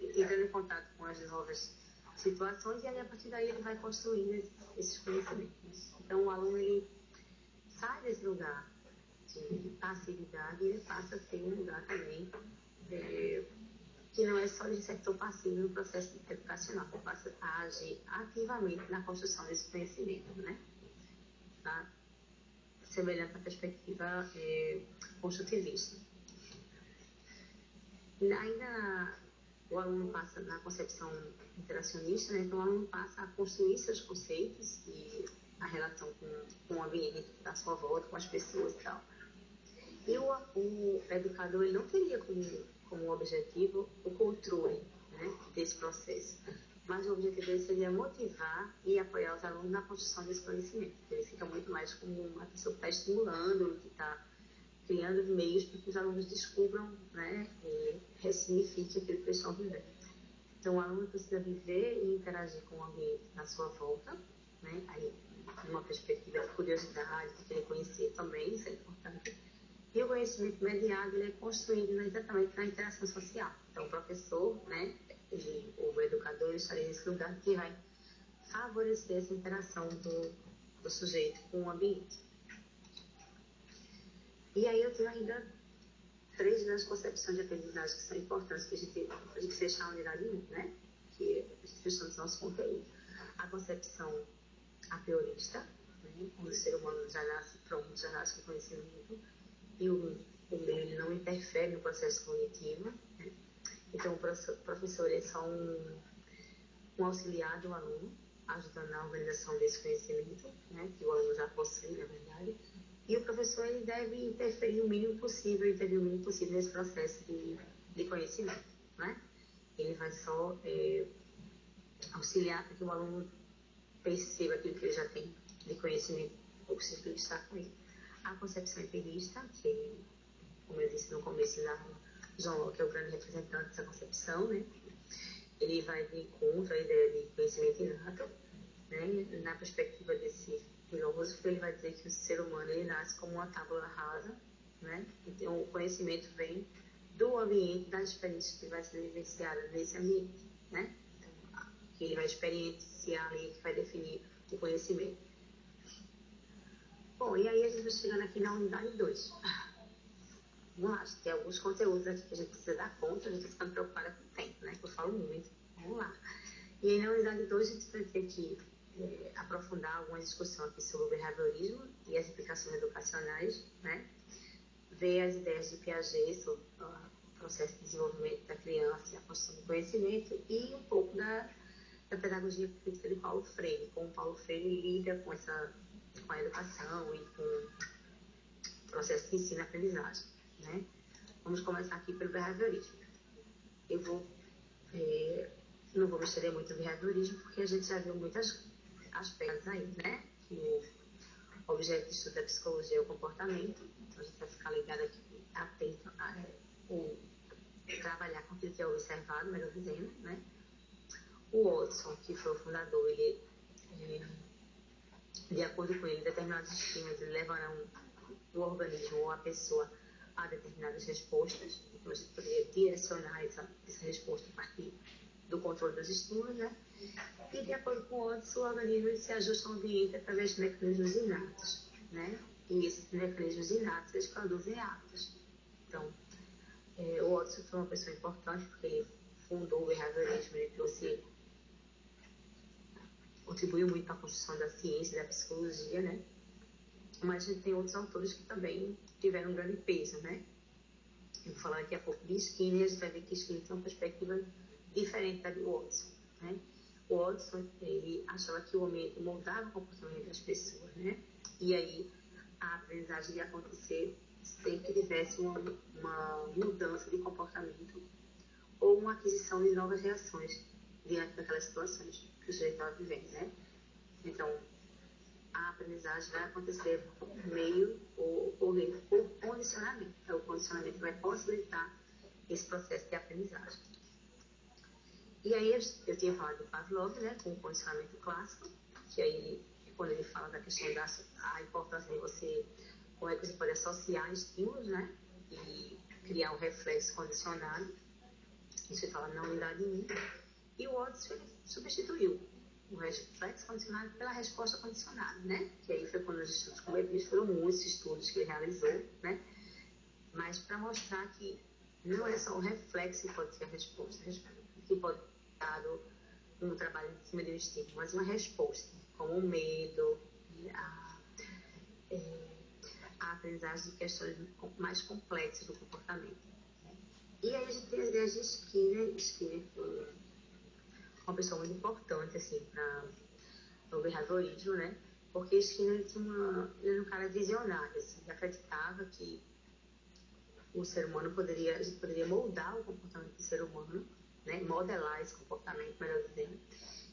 entrando em contato com as novas situações e aí, a partir daí ele vai construindo esses conhecimentos. Então, o aluno ele sai desse lugar de passividade e ele passa a ser um lugar também que não é só de sector passivo no processo educacional, ele passa a agir ativamente na construção desse conhecimento, né? Tá? Semelhante à perspectiva construtivista. Ainda o aluno passa na concepção interacionista, né? Então o aluno passa a construir seus conceitos e a relação com o ambiente que está à sua volta, com as pessoas e tal. E o educador ele não teria como objetivo o controle, né, desse processo, mas o objetivo dele seria motivar e apoiar os alunos na construção desse conhecimento. Ele fica muito mais como uma pessoa que está estimulando, que está criando meios para que os alunos descubram, né, e ressignifiquem aquilo que eles estão vivendo. Então, o aluno precisa viver e interagir com o ambiente na sua volta, né, aí, numa perspectiva de curiosidade, de querer conhecer também, isso é importante. E o conhecimento mediado ele é construído exatamente na interação social. Então, o professor, né, o educador estaria nesse lugar que vai favorecer essa interação do sujeito com o ambiente. E aí eu tenho ainda 3 grandes concepções de aprendizagem que são importantes para a gente fechar a unidade 1, né? Que a gente fechando o nosso conteúdo. A concepção a priorista, né? Onde o ser humano já nasce pronto, já nasce com conhecimento, e o meio ele não interfere no processo cognitivo, né? Então o professor é só um auxiliar do aluno, ajudando na organização desse conhecimento, né? Que o aluno já possui, na verdade. E o professor ele deve interferir o mínimo possível, intervir o mínimo possível nesse processo de conhecimento, né? Ele vai só auxiliar para que o aluno perceba aquilo que ele já tem de conhecimento, ou possível que ele está com ele. A concepção empirista, que, como eu disse no começo, John Locke é o grande representante dessa concepção, né? Ele vai de encontro à ideia de conhecimento inato, né? Na perspectiva desse filósofo, ele vai dizer que o ser humano ele nasce como uma tábula rasa, né? Então, o conhecimento vem do ambiente, das experiências que vai ser vivenciada nesse ambiente, né? Então, que ele vai experienciar ali, que vai definir o conhecimento. Bom, e aí a gente vai chegando aqui na unidade 2. Vamos lá, tem alguns conteúdos aqui que a gente precisa dar conta, a gente está preocupada com o tempo, né? Que eu falo muito. Vamos lá. E aí, na unidade 2, a gente vai ter que aprofundar alguma discussão aqui sobre o behaviorismo e as implicações educacionais, né? Ver as ideias de Piaget sobre o processo de desenvolvimento da criança e a construção do conhecimento e um pouco da pedagogia crítica de Paulo Freire, como Paulo Freire lida com a educação e com o processo de ensino e aprendizagem, né? Vamos começar aqui pelo behaviorismo. Eu não vou me estender muito no behaviorismo, porque a gente já viu muitos aspectos aí, né? Que o objeto de estudo da psicologia é o comportamento, então a gente vai ficar ligado aqui, atento a trabalhar com aquilo que é observado, melhor dizendo, né? O Watson, que foi o fundador, ele, de acordo com ele, determinados estímulos levarão o organismo ou a pessoa a determinadas respostas, então a gente poderia direcionar essa resposta a partir do controle dos estímulos, né? E de acordo com o Watson, o organismo se ajusta ao ambiente através de mecanismos inatos, né? E esses mecanismos inatos, eles produzem atos. Então, o Watson foi uma pessoa importante porque ele fundou o behaviorismo, ele contribuiu muito para a construção da ciência e da psicologia, né? Mas a gente tem outros autores que também tiveram um grande peso, né? Eu vou falar daqui a pouco de Skinner, a gente vai ver que Skinner tem uma perspectiva diferente da de Watson, né? O Watson, ele achava que o ambiente moldava o comportamento das pessoas, né? E aí a aprendizagem ia acontecer sem que tivesse uma mudança de comportamento ou uma aquisição de novas reações diante daquelas situações que o sujeito estava vivendo, né? Então, a aprendizagem vai acontecer por meio ou por condicionamento. Então, o condicionamento vai possibilitar esse processo de aprendizagem. E aí, eu tinha falado de Pavlov, né, com o condicionamento clássico, que aí, quando ele fala da questão da importância de você, como é que você pode associar estímulos, né, e criar um reflexo condicionado. Isso ele fala na unidade 1. E o Watson substituiu o reflexo condicionado pela resposta condicionada, né? Que aí foi quando os estudos, como ele disse, foram muitos estudos que ele realizou, né? Mas para mostrar que não é só o reflexo que pode ser a resposta, que pode ser dado um trabalho em cima de um estímulo, mas uma resposta, como o medo, a aprendizagem de questões mais complexas do comportamento. E aí a gente tem as ideias de Skinner. Skinner foi uma pessoa muito importante, assim, para o behaviorismo, né? Porque Skinner ele era um cara visionário, assim, ele acreditava que o ser humano a gente poderia moldar o comportamento do ser humano, né? Modelar esse comportamento, melhor dizendo.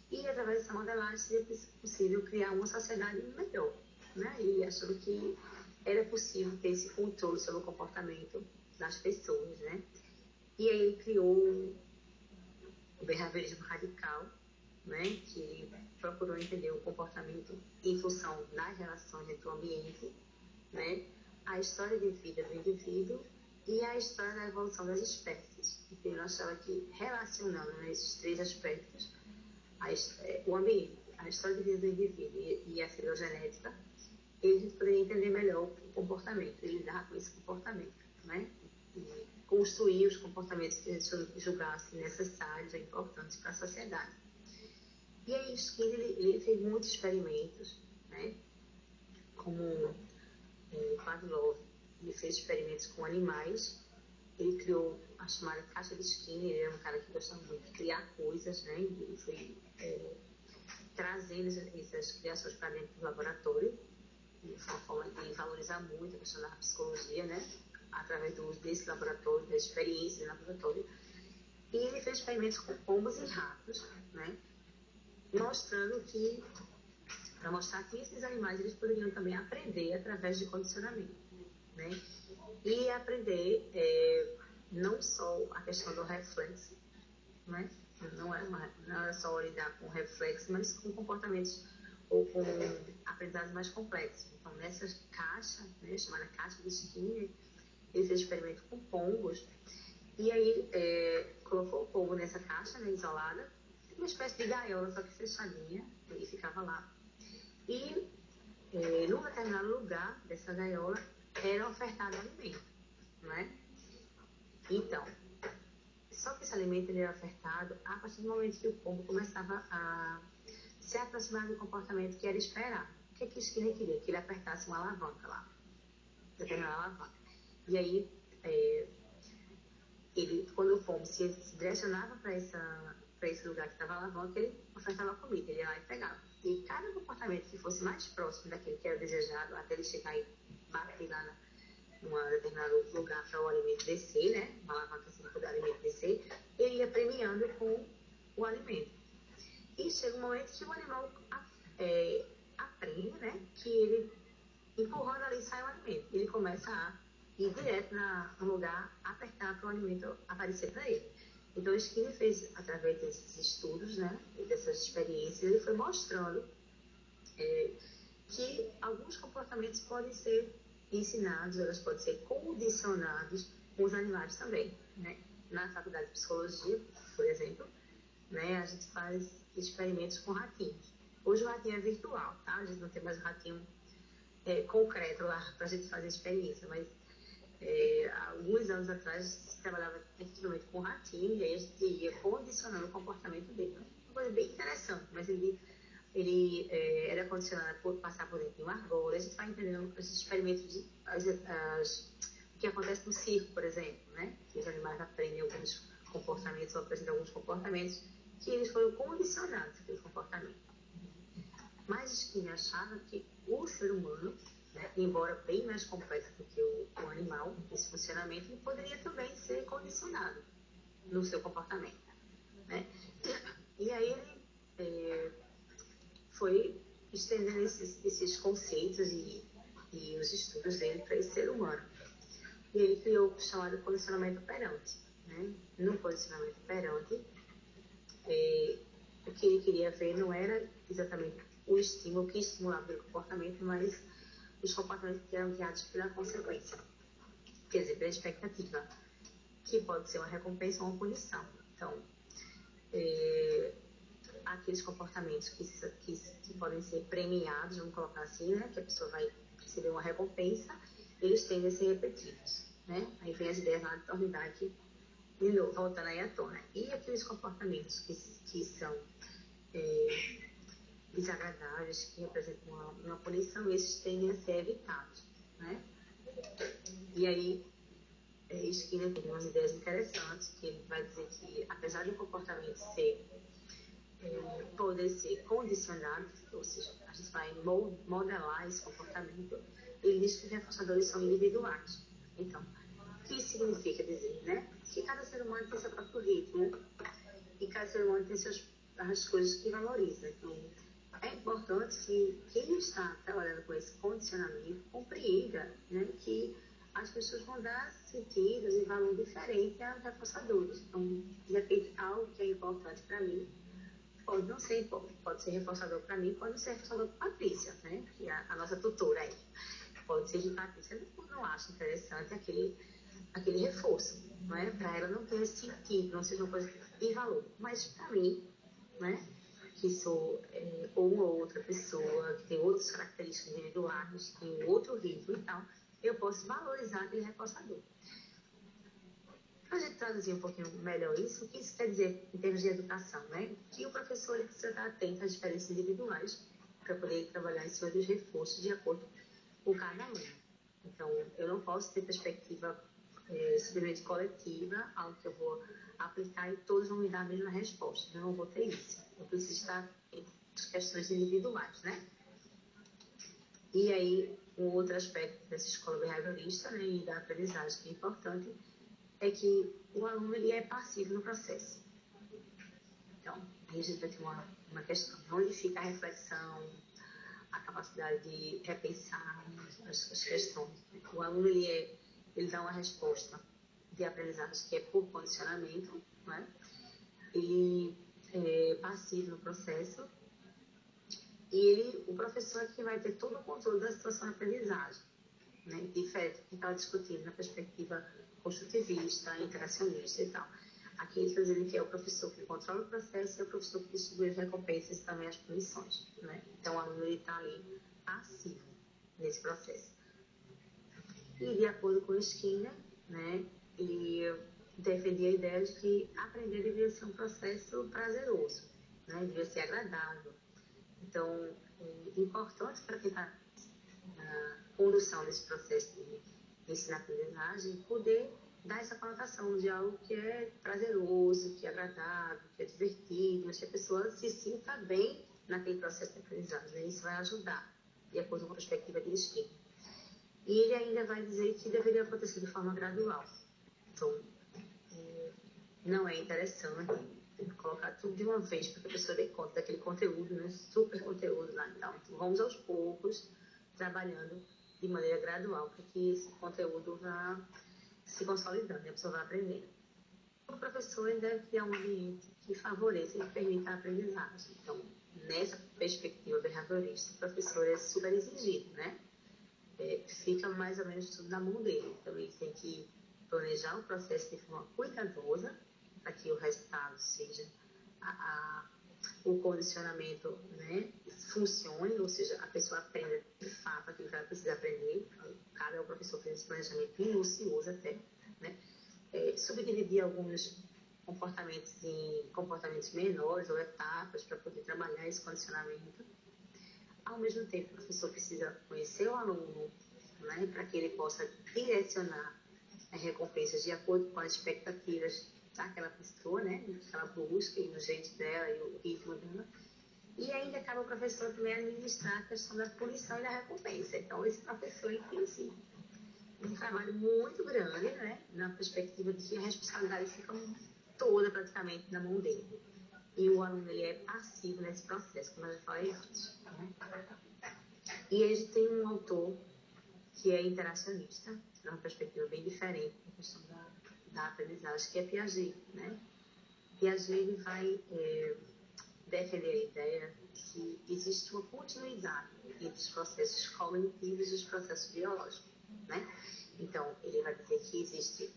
E através dessa modelagem seria possível criar uma sociedade melhor, né? E achando que era possível ter esse controle sobre o comportamento das pessoas, né? E aí ele criou o behaviorismo radical, né, que procurou entender o comportamento em função das relações entre o ambiente, né, a história de vida do indivíduo e a história da evolução das espécies. Então, ele achava que relacionando, né, esses três aspectos, o ambiente, a história de vida do indivíduo e a filogenética, ele poderia entender melhor o comportamento, e lidar com esse comportamento, né, e construir os comportamentos que eles julgassem necessários e importantes para a sociedade. E é isso que ele fez muitos experimentos, né? Como Pavlov, ele fez experimentos com animais, ele criou a chamada caixa de Skinner, ele era um cara que gostava muito de criar coisas, né? Ele foi trazendo essas criações para dentro do laboratório, e foi uma forma de valorizar muito a questão da psicologia, né? Através do uso desse laboratório, da experiência do laboratório. E ele fez experimentos com pombos e ratos, né? Para mostrar que esses animais eles poderiam também aprender através de condicionamento, né? E aprender não só a questão do reflexo, né? Não é só lidar com reflexo, mas com comportamentos ou com aprendizados mais complexos. Então, nessa caixa, né, chamada caixa de Skinner, ele fez experimento com pombos e aí colocou o pombo nessa caixa, né, isolada, uma espécie de gaiola, só que fechadinha, ele ficava lá. E num determinado lugar dessa gaiola era ofertado alimento, né? Então, só que esse alimento ele era ofertado a partir do momento que o pombo começava a se aproximar do comportamento que era esperar. O que Skinner queria? Que ele apertasse uma alavanca lá, determinada alavanca. E aí, ele, quando o pombo se direcionava para esse lugar que estava a alavanca, ele ofertava a comida, ele ia lá e pegava. E cada comportamento que fosse mais próximo daquele que era desejado, até ele chegar e bater lá num determinado lugar para o alimento descer, né? Uma alavanca assim para o alimento descer, ele ia premiando com o alimento. E chega um momento que o animal aprende, né? Que ele empurrando ali sai o alimento. Ele começa a ir direto no lugar, apertar para o alimento aparecer para ele. Então, o Skinner fez, através desses estudos, né, e dessas experiências, ele foi mostrando que alguns comportamentos podem ser ensinados, elas podem ser condicionados com os animais também. Né? Na faculdade de psicologia, por exemplo, né, a gente faz experimentos com ratinhos. Hoje o ratinho é virtual, tá? A gente não tem mais o ratinho concreto lá para a gente fazer experiência, mas alguns anos atrás se trabalhava efetivamente com ratinho e aí a gente ia condicionando o comportamento dele. Uma coisa bem interessante, mas ele era condicionado por passar por dentro de uma argola. A gente vai entendendo esses experimentos, o que acontece no circo, por exemplo, né? Que os animais aprendem alguns comportamentos ou apresentam alguns comportamentos que eles foram condicionados àquele comportamento. Mas Skinner achava que o ser humano, né, embora bem mais complexo do que o animal, esse funcionamento, ele poderia também ser condicionado no seu comportamento. Né? E aí ele foi estendendo esses conceitos e os estudos dele para esse ser humano. E ele criou o chamado condicionamento operante. Né? No condicionamento operante, o que ele queria ver não era exatamente o estímulo que estimulava o comportamento, mas os comportamentos que eram guiados pela consequência, quer dizer, pela expectativa, que pode ser uma recompensa ou uma punição. Então, aqueles comportamentos que podem ser premiados, vamos colocar assim, né, que a pessoa vai receber uma recompensa, eles tendem a ser repetidos. Né? Aí vem as ideias lá de Thorndike, de novo, voltando aí à tona. E aqueles comportamentos que são desagradáveis, que representam uma punição, esses tendem a ser evitados. Né? E aí, Skinner tem umas ideias interessantes, que ele vai dizer que, apesar do comportamento poder ser condicionado, ou seja, a gente vai modelar esse comportamento, ele diz que os reforçadores são individuais. Então, o que isso significa dizer? Né? Que cada ser humano tem seu próprio ritmo e cada ser humano tem as coisas que valoriza. Então, é importante que quem está trabalhando com esse condicionamento compreenda, né, que as pessoas vão dar sentidos e valor diferente aos reforçadores. Então, de repente, algo que é importante para mim pode não ser, pode ser reforçador para mim, pode ser reforçador para Patrícia, né, que é a nossa tutora aí. Pode ser que Patrícia não ache interessante aquele reforço, não é? Para ela não ter sentido, não seja uma coisa de valor. Mas para mim, né, que sou uma ou outra pessoa, que tem outras características individuais, que tem outro ritmo e tal, eu posso valorizar aquele reforçador. Para a gente traduzir um pouquinho melhor isso, o que isso quer dizer em termos de educação, né? Que o professor precisa estar atento às diferenças individuais para poder trabalhar em cima dos reforços de acordo com cada aluno. Então, eu não posso ter perspectiva simplesmente coletiva, algo que eu vou aplicar e todos vão me dar a mesma resposta. Eu não vou ter isso. Eu preciso estar em questões individuais, né? E aí, um outro aspecto dessa escola behaviorista, né, e da aprendizagem que é importante é que o aluno ele é passivo no processo. Então, aí a gente vai ter uma questão. Onde fica a reflexão, a capacidade de repensar as questões. O aluno ele dá uma resposta de aprendizagem que é por condicionamento, né? Ele é passivo no processo e o professor é que vai ter todo o controle da situação de aprendizagem, né? Diferente do que estava discutindo na perspectiva construtivista, interacionista e tal. Aqui ele está dizendo que é o professor que controla o processo e é o professor que distribui as recompensas e também as punições, né? Então o aluno está ali passivo nesse processo. E de acordo com o Skinner, né? E defendia a ideia de que aprender deveria ser um processo prazeroso, né? Devia ser agradável. Então, é importante para quem está na condução desse processo de ensino-aprendizagem poder dar essa conotação de algo que é prazeroso, que é agradável, que é divertido, mas que a pessoa se sinta bem naquele processo de aprendizagem. Né? Isso vai ajudar, de acordo com a perspectiva de destino. E ele ainda vai dizer que deveria acontecer de forma gradual. Então, não é interessante colocar tudo de uma vez, porque a pessoa dê conta daquele conteúdo, né? Super conteúdo lá. Então, vamos aos poucos, trabalhando de maneira gradual, para que esse conteúdo vá se consolidando, né? A pessoa vai aprendendo. O professor deve criar um ambiente que favoreça e permita a aprendizagem. Então, nessa perspectiva behaviorista, o professor é super exigido, né? Fica mais ou menos tudo na mão dele. Então, ele tem que planejar o processo de forma cuidadosa, para que o resultado seja o condicionamento, né, funcione, ou seja, a pessoa aprenda de fato aquilo que ela precisa aprender. Cabe ao professor fazer esse planejamento minucioso até, né? Subdividir alguns comportamentos em comportamentos menores ou etapas para poder trabalhar esse condicionamento. Ao mesmo tempo, o professor precisa conhecer o aluno, né, para que ele possa direcionar as recompensas de acordo com as expectativas daquela pessoa, né, que ela busca, e o jeito dela e o ritmo dela. E ainda cabe ao professor também administrar a questão da punição e da recompensa. Então, esse professor tem si um trabalho muito grande, né, na perspectiva de que a responsabilidade fica toda praticamente na mão dele. E o aluno ele é passivo nesse processo, como eu já falei antes. Né? E a gente tem um autor que é interacionista, numa perspectiva bem diferente da questão da aprendizagem, que é Piaget. Né? Piaget ele vai defender a ideia que existe uma continuidade entre os processos cognitivos e os processos biológicos. Né? Então, ele vai dizer que existe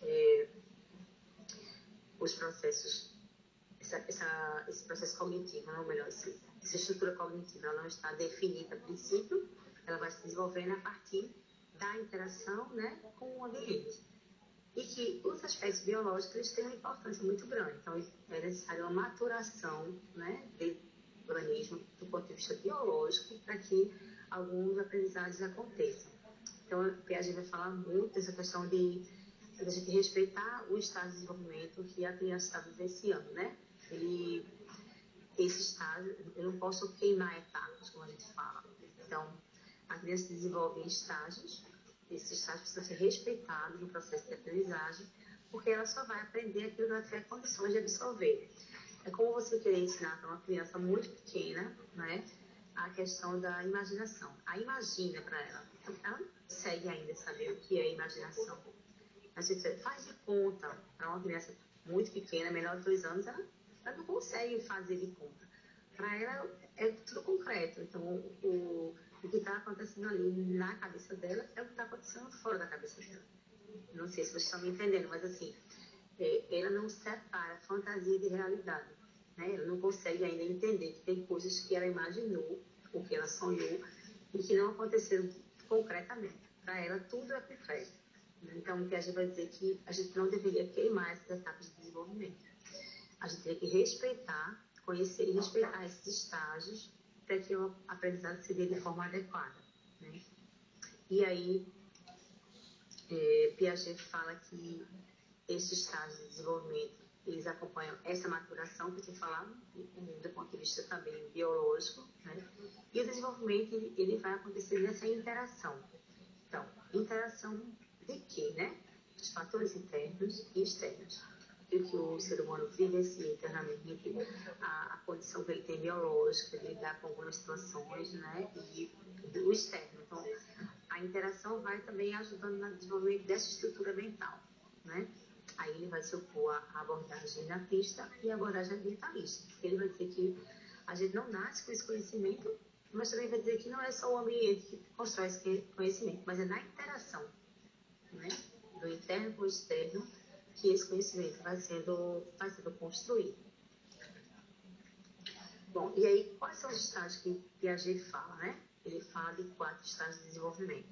os processos, esse processo cognitivo, ou melhor, essa estrutura cognitiva, ela não está definida a princípio, ela vai se desenvolvendo a partir da interação, né, com o ambiente. E que os aspectos biológicos eles têm uma importância muito grande. Então, é necessária uma maturação, né, do organismo do ponto de vista biológico para que alguns aprendizagens aconteçam. Então, a Piaget vai falar muito dessa questão de a gente respeitar o estado de desenvolvimento que a criança está vivenciando, né? Esse estágio, eu não posso queimar etapas, como a gente fala. Então, a criança se desenvolve em estágios, esses estágios precisam ser respeitados no processo de aprendizagem, porque ela só vai aprender aquilo que ela tiver condições de absorver. É como você querer ensinar para uma criança muito pequena, né, a questão da imaginação. A imagina para ela. Ela não consegue ainda saber o que é imaginação. A gente faz de conta para uma criança muito pequena, menor de 2 anos, ela não consegue fazer de conta. Para ela é tudo concreto. Então, o que está acontecendo ali na cabeça dela é o que está acontecendo fora da cabeça dela. Não sei se vocês estão me entendendo, mas assim, ela não separa fantasia de realidade. Né? Ela não consegue ainda entender que tem coisas que ela imaginou, ou que ela sonhou, e que não aconteceram concretamente. Para ela, tudo é concreto. Então, o que a gente vai dizer que a gente não deveria queimar essas etapas de desenvolvimento. A gente tem que respeitar, conhecer e respeitar esses estágios para que o aprendizado se dê de forma adequada. Né? E aí, Piaget fala que esses estágios de desenvolvimento, eles acompanham essa maturação que eu tinha falado, do ponto de vista também biológico, né? E o desenvolvimento, ele vai acontecer nessa interação. Então, interação de quê, né? Os fatores internos e externos. O que o ser humano vivencia internamente, a condição que ele tem biológica, de lidar com algumas situações, né? E o externo. Então, a interação vai também ajudando no desenvolvimento dessa estrutura mental, né? Aí ele vai se opor à abordagem natista e à abordagem ambientalista. Ele vai dizer que a gente não nasce com esse conhecimento, mas também vai dizer que não é só o ambiente que constrói esse conhecimento, mas é na interação, né, do interno com o externo que esse conhecimento vai sendo construído. Bom, e aí quais são os estágios que Piaget fala, né? Ele fala de 4 estágios de desenvolvimento.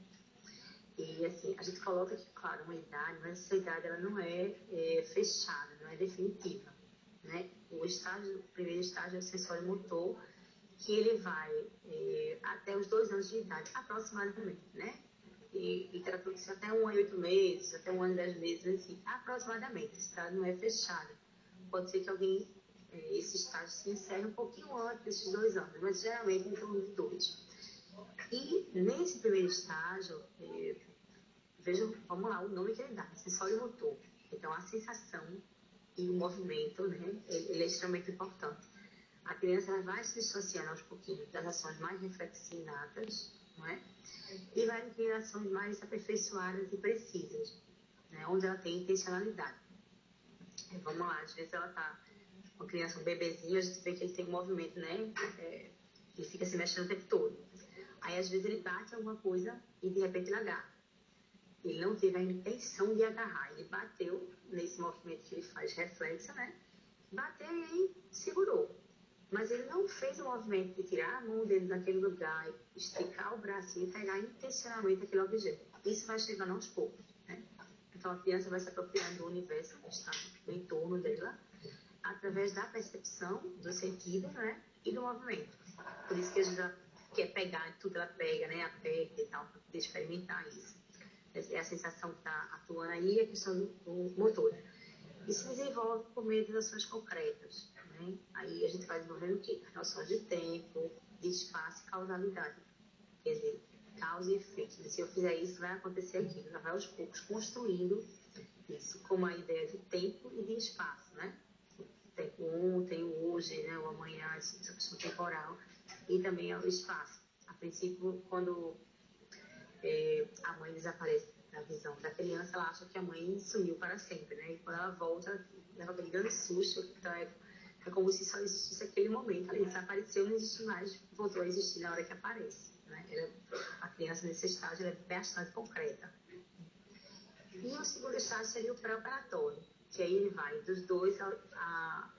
E, assim, a gente coloca que, claro, uma idade, mas essa idade ela não é, fechada, não é definitiva, né? O primeiro estágio é o sensório motor, que ele vai até os 2 anos de idade, aproximadamente, né? E literatura diz até 1 ano e 8 meses, até 1 ano e 10 meses, assim, aproximadamente. Esse estágio não é fechado. Pode ser que alguém, esse estágio se encerre um pouquinho antes desses 2 anos, mas geralmente em torno de 2. E nesse primeiro estágio, vejam, vamos lá, o nome que ele dá, sensório motor. Então, a sensação e o movimento, né, ele é extremamente importante. A criança ela vai se dissociando aos pouquinhos das ações mais reflexionadas, não é? E vai adquirir ações mais aperfeiçoadas e precisas, né, onde ela tem intencionalidade. Vamos lá, às vezes ela está uma criança, um bebezinho, a gente vê que ele tem um movimento, né? Ele fica se mexendo o tempo todo. Aí, às vezes, ele bate alguma coisa e, de repente, ele agarra. Ele não teve a intenção de agarrar. Ele bateu nesse movimento que ele faz reflexo, né? Bateu e aí segurou. Mas ele não fez o movimento de tirar a mão dele daquele lugar, esticar o bracinho e pegar intencionalmente aquele objeto. Isso vai chegando aos poucos, né? Então, a criança vai se apropriando do universo que está no entorno dela, através da percepção, do sentido, né? E do movimento. Por isso que a gente já quer pegar, tudo ela pega, né? Aperta e tal, para poder experimentar isso. É a sensação que está atuando aí, a questão do motor. E se desenvolve por meio das ações concretas, né? Aí a gente vai desenvolvendo o quê? Noções de tempo, de espaço e causalidade. Quer dizer, causa e efeito. Se eu fizer isso, vai acontecer aquilo. Ela vai aos poucos construindo isso, como a ideia de tempo e de espaço, né? Tem o ontem, o hoje, né? O amanhã, essa questão temporal. E também é o espaço. A princípio, quando a mãe desaparece da visão da criança, ela acha que a mãe sumiu para sempre, né? E quando ela volta, leva aquele grande susto. Então, é como se só existisse aquele momento. Ali desapareceu, não existe mais, voltou a existir na hora que aparece, né? A criança, nesse estágio, é bastante concreta. E o segundo estágio seria o pré-operatório, que aí ele vai dos 2 a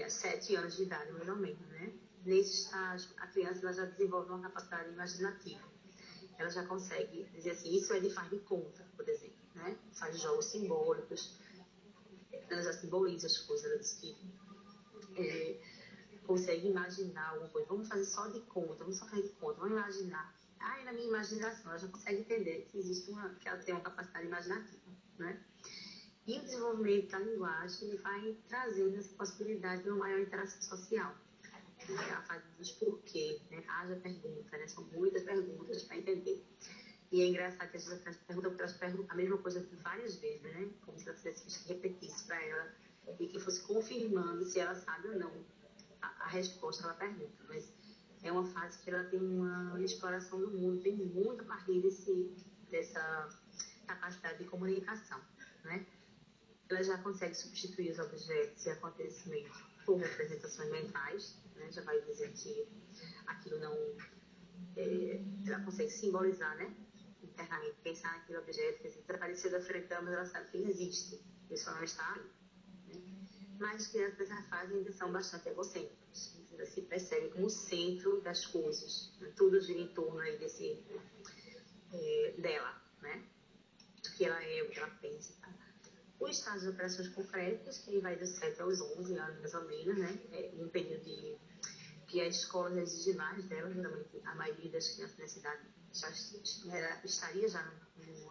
7 anos de idade, mais ou menos, né? Nesse estágio, a criança ela já desenvolve uma capacidade imaginativa. Ela já consegue dizer assim, isso é de faz de conta, por exemplo, né? Faz jogos simbólicos, ela já simboliza as coisas, ela diz que consegue imaginar alguma coisa. Vamos fazer só de conta, vamos só fazer de conta, vamos imaginar. Aí, na minha imaginação, ela já consegue entender que que ela tem uma capacidade imaginativa, né? E o desenvolvimento da linguagem ele vai trazendo essa possibilidade de uma maior interação social. Ela faz dos porquê, né? Haja pergunta, né? São muitas perguntas para entender. E é engraçado que a gente pergunta a mesma coisa várias vezes, né? Como se ela fizesse que repetisse para ela e que fosse confirmando se ela sabe ou não a resposta à pergunta. Mas é uma fase que ela tem uma exploração do mundo, tem muito a partir dessa capacidade de comunicação, né? Ela já consegue substituir os objetos e acontecimentos por representações mentais, né? Já vai dizer que aquilo não... ela consegue simbolizar, né? Internamente, pensar naquele objeto, que desapareceu da frente dela, mas ela sabe que ele existe, ele só não está ali. Né? Mas as crianças dessa fase ainda são bastante egocêntricas, elas se percebem como o centro das coisas, né? Tudo gira em torno aí dela, né? Do que ela é, o que ela pensa. Tá? O estágio de operações concretas, que vai dos 7 aos 11 anos, mais ou menos, né? Um período que a escola exige mais dela, geralmente a maioria das crianças da cidade estaria já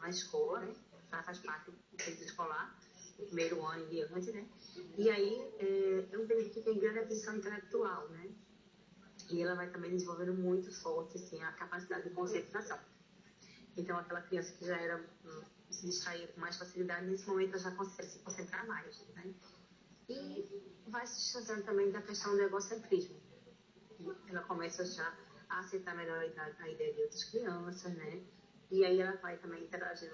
na escola, né? Já faz parte do período escolar, o primeiro ano e diante, né? E aí é um período que tem grande aquisição intelectual, né? E ela vai também desenvolvendo muito forte, assim, a capacidade de concentração. Então, aquela criança que já era se distraía com mais facilidade, nesse momento ela já consegue se concentrar mais, né? E vai se distanciando também da questão do egocentrismo. Ela começa já a aceitar melhor a ideia de outras crianças, né? E aí ela vai também interagindo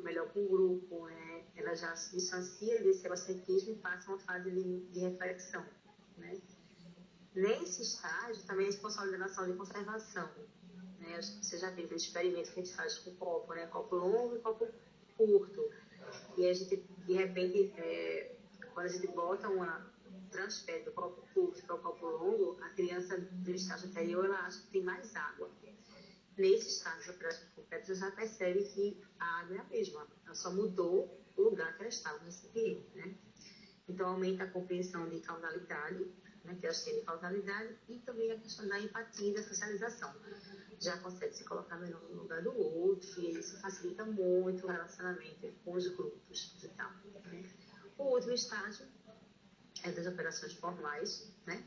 melhor com o grupo, né? Ela já se distancia desse egocentrismo e passa uma fase de reflexão, né? Nesse estágio também a consolidação de conservação, né? Acho que você já viu o experimento que a gente faz com copo, né? Copo longo e copo curto. E a gente, de repente, quando a gente bota transfere do copo curto para o copo longo, a criança do estágio anterior ela acha que tem mais água. nesse estado de operações completas, já percebe que a água é a mesma, ela só mudou o lugar que ela estava nesse período, né? Então, aumenta a compreensão de caudalidade, né, que é a caudalidade, e também a questão da empatia e da socialização. Já consegue se colocar melhor no lugar do outro, e isso facilita muito o relacionamento com os grupos e tal. Né? O outro estágio é das operações formais, né,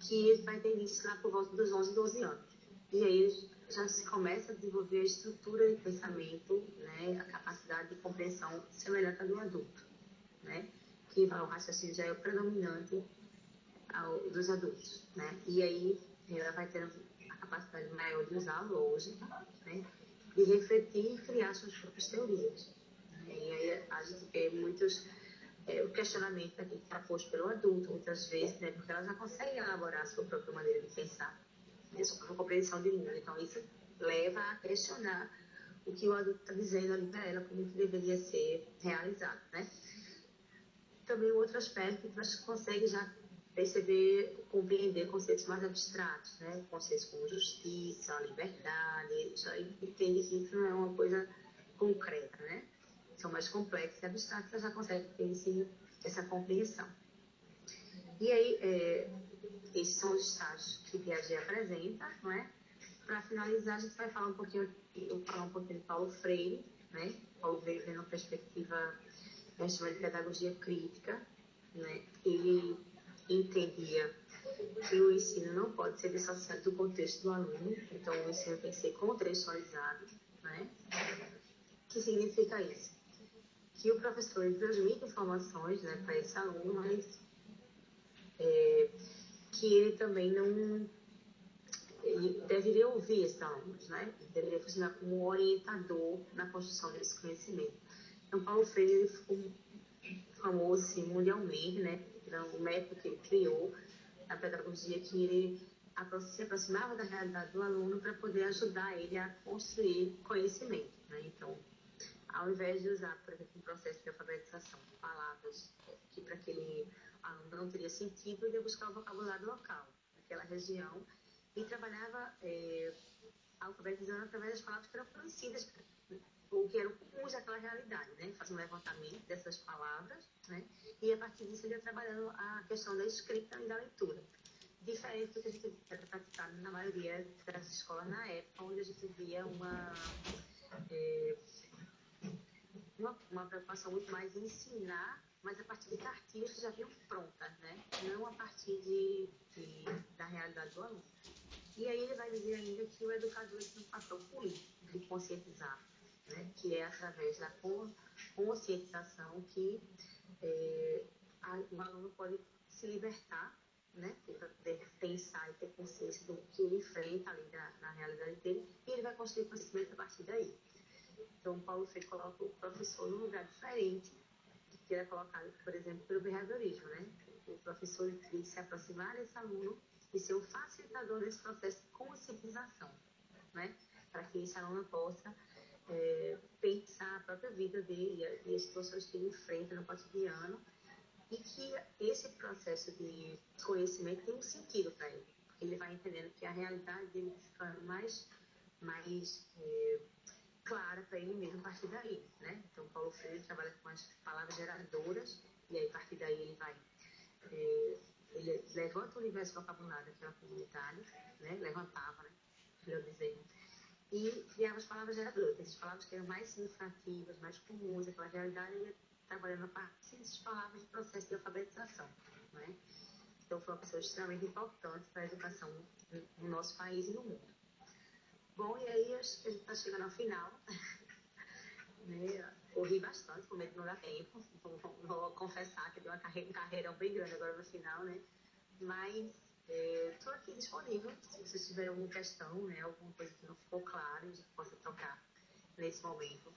que vai ter início lá por volta dos 11, 12 anos. E aí já se começa a desenvolver a estrutura de pensamento, né, a capacidade de compreensão semelhante à do adulto, né, que o raciocínio já é o predominante dos adultos, né, e aí ela vai ter a capacidade maior de usar a lógica, né, de refletir e criar suas próprias teorias. Né, e aí a gente vê muitos o questionamento aqui que está posto pelo adulto, muitas vezes, né, porque ela já consegue elaborar a sua própria maneira de pensar, a sua própria compreensão de mundo. Então, isso leva a questionar o que o adulto está dizendo ali para ela, como que deveria ser realizado, né? Também um outro aspecto que nós consegue já perceber, compreender conceitos mais abstratos, né? Conceitos como justiça, liberdade, já entende que isso não é uma coisa concreta, né? São mais complexos e abstratos, você já consegue ter essa compreensão. E aí, esses são os estágios que Piaget apresenta, não é? Para finalizar, a gente vai falar um pouquinho de Paulo Freire, né? Paulo Freire vem uma perspectiva de pedagogia crítica, né? Ele entendia que o ensino não pode ser dissociado do contexto do aluno, então o ensino tem que ser contextualizado, né? O que significa isso? Que o professor transmite informações, né, para esse aluno, mas que ele também não... Ele deveria ouvir esses alunos, né? Ele deveria funcionar como um orientador na construção desse conhecimento. Então, Paulo Freire ele ficou famoso assim, mundialmente, né? Era um método que ele criou, a pedagogia que ele se aproximava da realidade do aluno para poder ajudar ele a construir conhecimento, né? Então, ao invés de usar, por exemplo, um processo de alfabetização de palavras que para aquele aluno não teria sentido, ele ia buscar o vocabulário local, daquela região, e trabalhava alfabetizando através das palavras que eram conhecidas, ou que eram comuns daquela realidade, né? Fazia um levantamento dessas palavras, né? E a partir disso ele ia trabalhando a questão da escrita e da leitura. Diferente do que a gente era praticado na maioria das escolas na época, onde a gente via uma preocupação muito mais em ensinar, mas a partir de cartilhas que já vinham prontas, né? Não a partir da realidade do aluno. E aí ele vai dizer ainda que o educador tem um papel político de conscientizar, né? Que é através da conscientização que o aluno pode se libertar, né? Para poder pensar e ter consciência do que ele enfrenta ali na realidade dele, e ele vai construir conhecimento a partir daí. Então, Paulo Freire coloca o professor num lugar diferente, que era colocado, por exemplo, pelo behaviorismo, né? O professor tem que se aproximar desse aluno e ser um facilitador desse processo de conscientização, né? Para que esse aluno possa pensar a própria vida dele e as situações que ele enfrenta no cotidiano, e que esse processo de conhecimento tem um sentido para ele, porque ele vai entendendo que a realidade dele fica mais clara para ele mesmo a partir daí, né? Então, Paulo Freire trabalha com as palavras geradoras, e aí a partir daí ele vai ele levanta o universo vocabulário daquela comunidade, né? Levantava, né? Melhor dizendo, e criava as palavras geradoras, essas palavras que eram mais significativas, mais comuns daquela realidade, ele trabalhando a partir dessas palavras do processo de alfabetização, né? Então, foi uma pessoa extremamente importante para a educação no nosso país e no mundo. Bom, e aí acho que a gente está chegando ao final. Né? Corri bastante, com medo de não dar tempo. Vou confessar que deu um carreirão bem grande agora no final, né? Mas estou aqui disponível. Se vocês tiverem alguma questão, né? Alguma coisa que não ficou clara, a gente possa trocar nesse momento.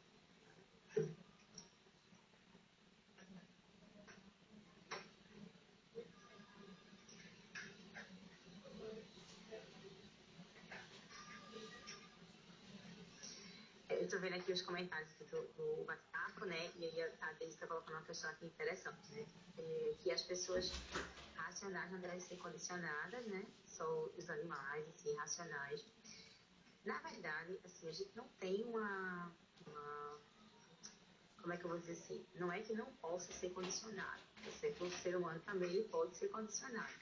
Eu estou vendo aqui os comentários do bate-papo, né? E aí a Deise está colocando uma questão aqui interessante, né? Que as pessoas racionais não devem ser condicionadas, né? Só os animais, assim, racionais. Na verdade, assim, a gente não tem como é que eu vou dizer assim? Não é que não possa ser condicionado. O ser humano também ele pode ser condicionado.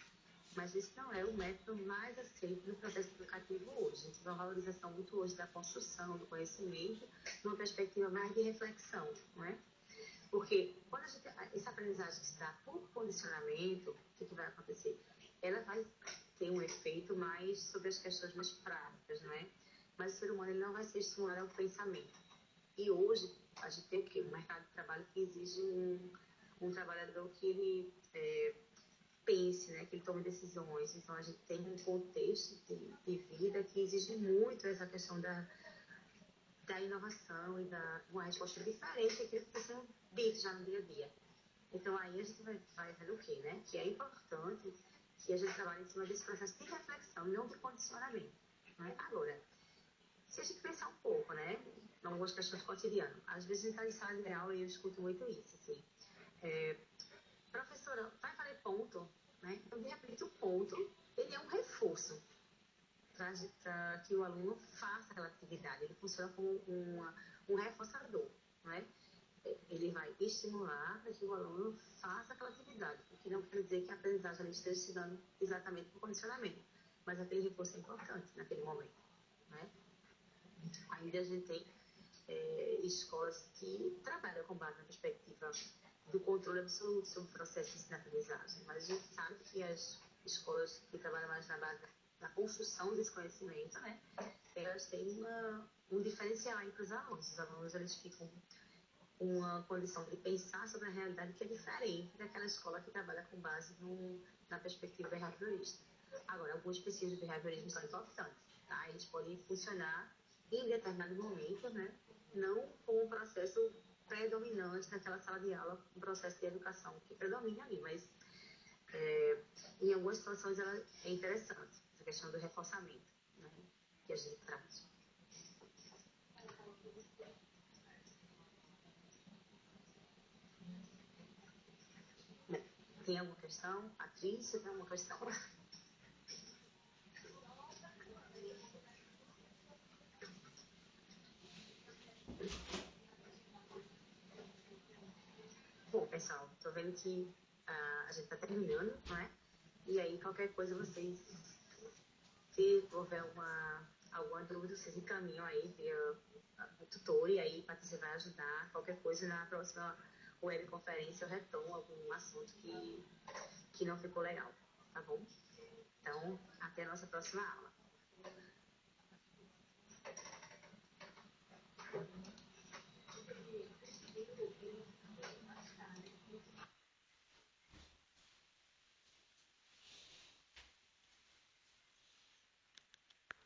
Mas esse não é o método mais aceito no processo educativo hoje. A gente tem uma valorização muito hoje da construção, do conhecimento, numa perspectiva mais de reflexão, não é? Porque quando a gente, essa aprendizagem se dá por condicionamento, o que vai acontecer? Ela vai ter um efeito mais sobre as questões mais práticas, não é? Mas o ser humano ele não vai ser estimulado ao pensamento. E hoje a gente tem o quê? Um mercado de trabalho que exige um trabalhador que ele pense, né? Que ele tome decisões. Então a gente tem um contexto de vida que exige muito essa questão da inovação e da uma resposta diferente daquilo que está sendo dito já no dia a dia. Então aí a gente vai ver o quê, né? Que é importante que a gente trabalhe em cima desse processo de reflexão, não de condicionamento. Né? Agora, se a gente pensar um pouco, né? Em algumas questões cotidianas, às vezes a gente está em sala de aula e eu escuto muito isso, assim. Professora, vai valer ponto, né? Então, de repente, o ponto, ele é um reforço para que o aluno faça aquela atividade. Ele funciona como um reforçador, né? Ele vai estimular para que o aluno faça aquela atividade, o que não quer dizer que a aprendizagem ali esteja se dando exatamente por condicionamento, mas aquele reforço é importante naquele momento, né? Ainda a gente tem escolas que trabalham com base na perspectiva do controle absoluto sobre o processo de ensino-aprendizagem, mas a gente sabe que as escolas que trabalham mais na base da construção desse conhecimento, né, elas têm um diferencial entre os alunos. Os alunos eles ficam com uma condição de pensar sobre a realidade que é diferente daquela escola que trabalha com base na perspectiva behaviorista. Agora, alguns princípios de behaviorismo são importantes, tá? Eles podem funcionar em determinado momento, né? Não como um processo predominante naquela sala de aula, um processo de educação que predomina ali, mas em algumas situações ela é interessante, essa questão do reforçamento, né? Que a gente traz. Tem alguma questão? Patrícia, tem alguma questão? Bom, pessoal, tô vendo que a gente tá terminando, não é? E aí, qualquer coisa, vocês, se houver alguma dúvida, vocês encaminham aí via o tutor e aí a Patrícia vai ajudar. Qualquer coisa, na próxima webconferência eu retomo algum assunto que não ficou legal, tá bom? Então, até a nossa próxima aula.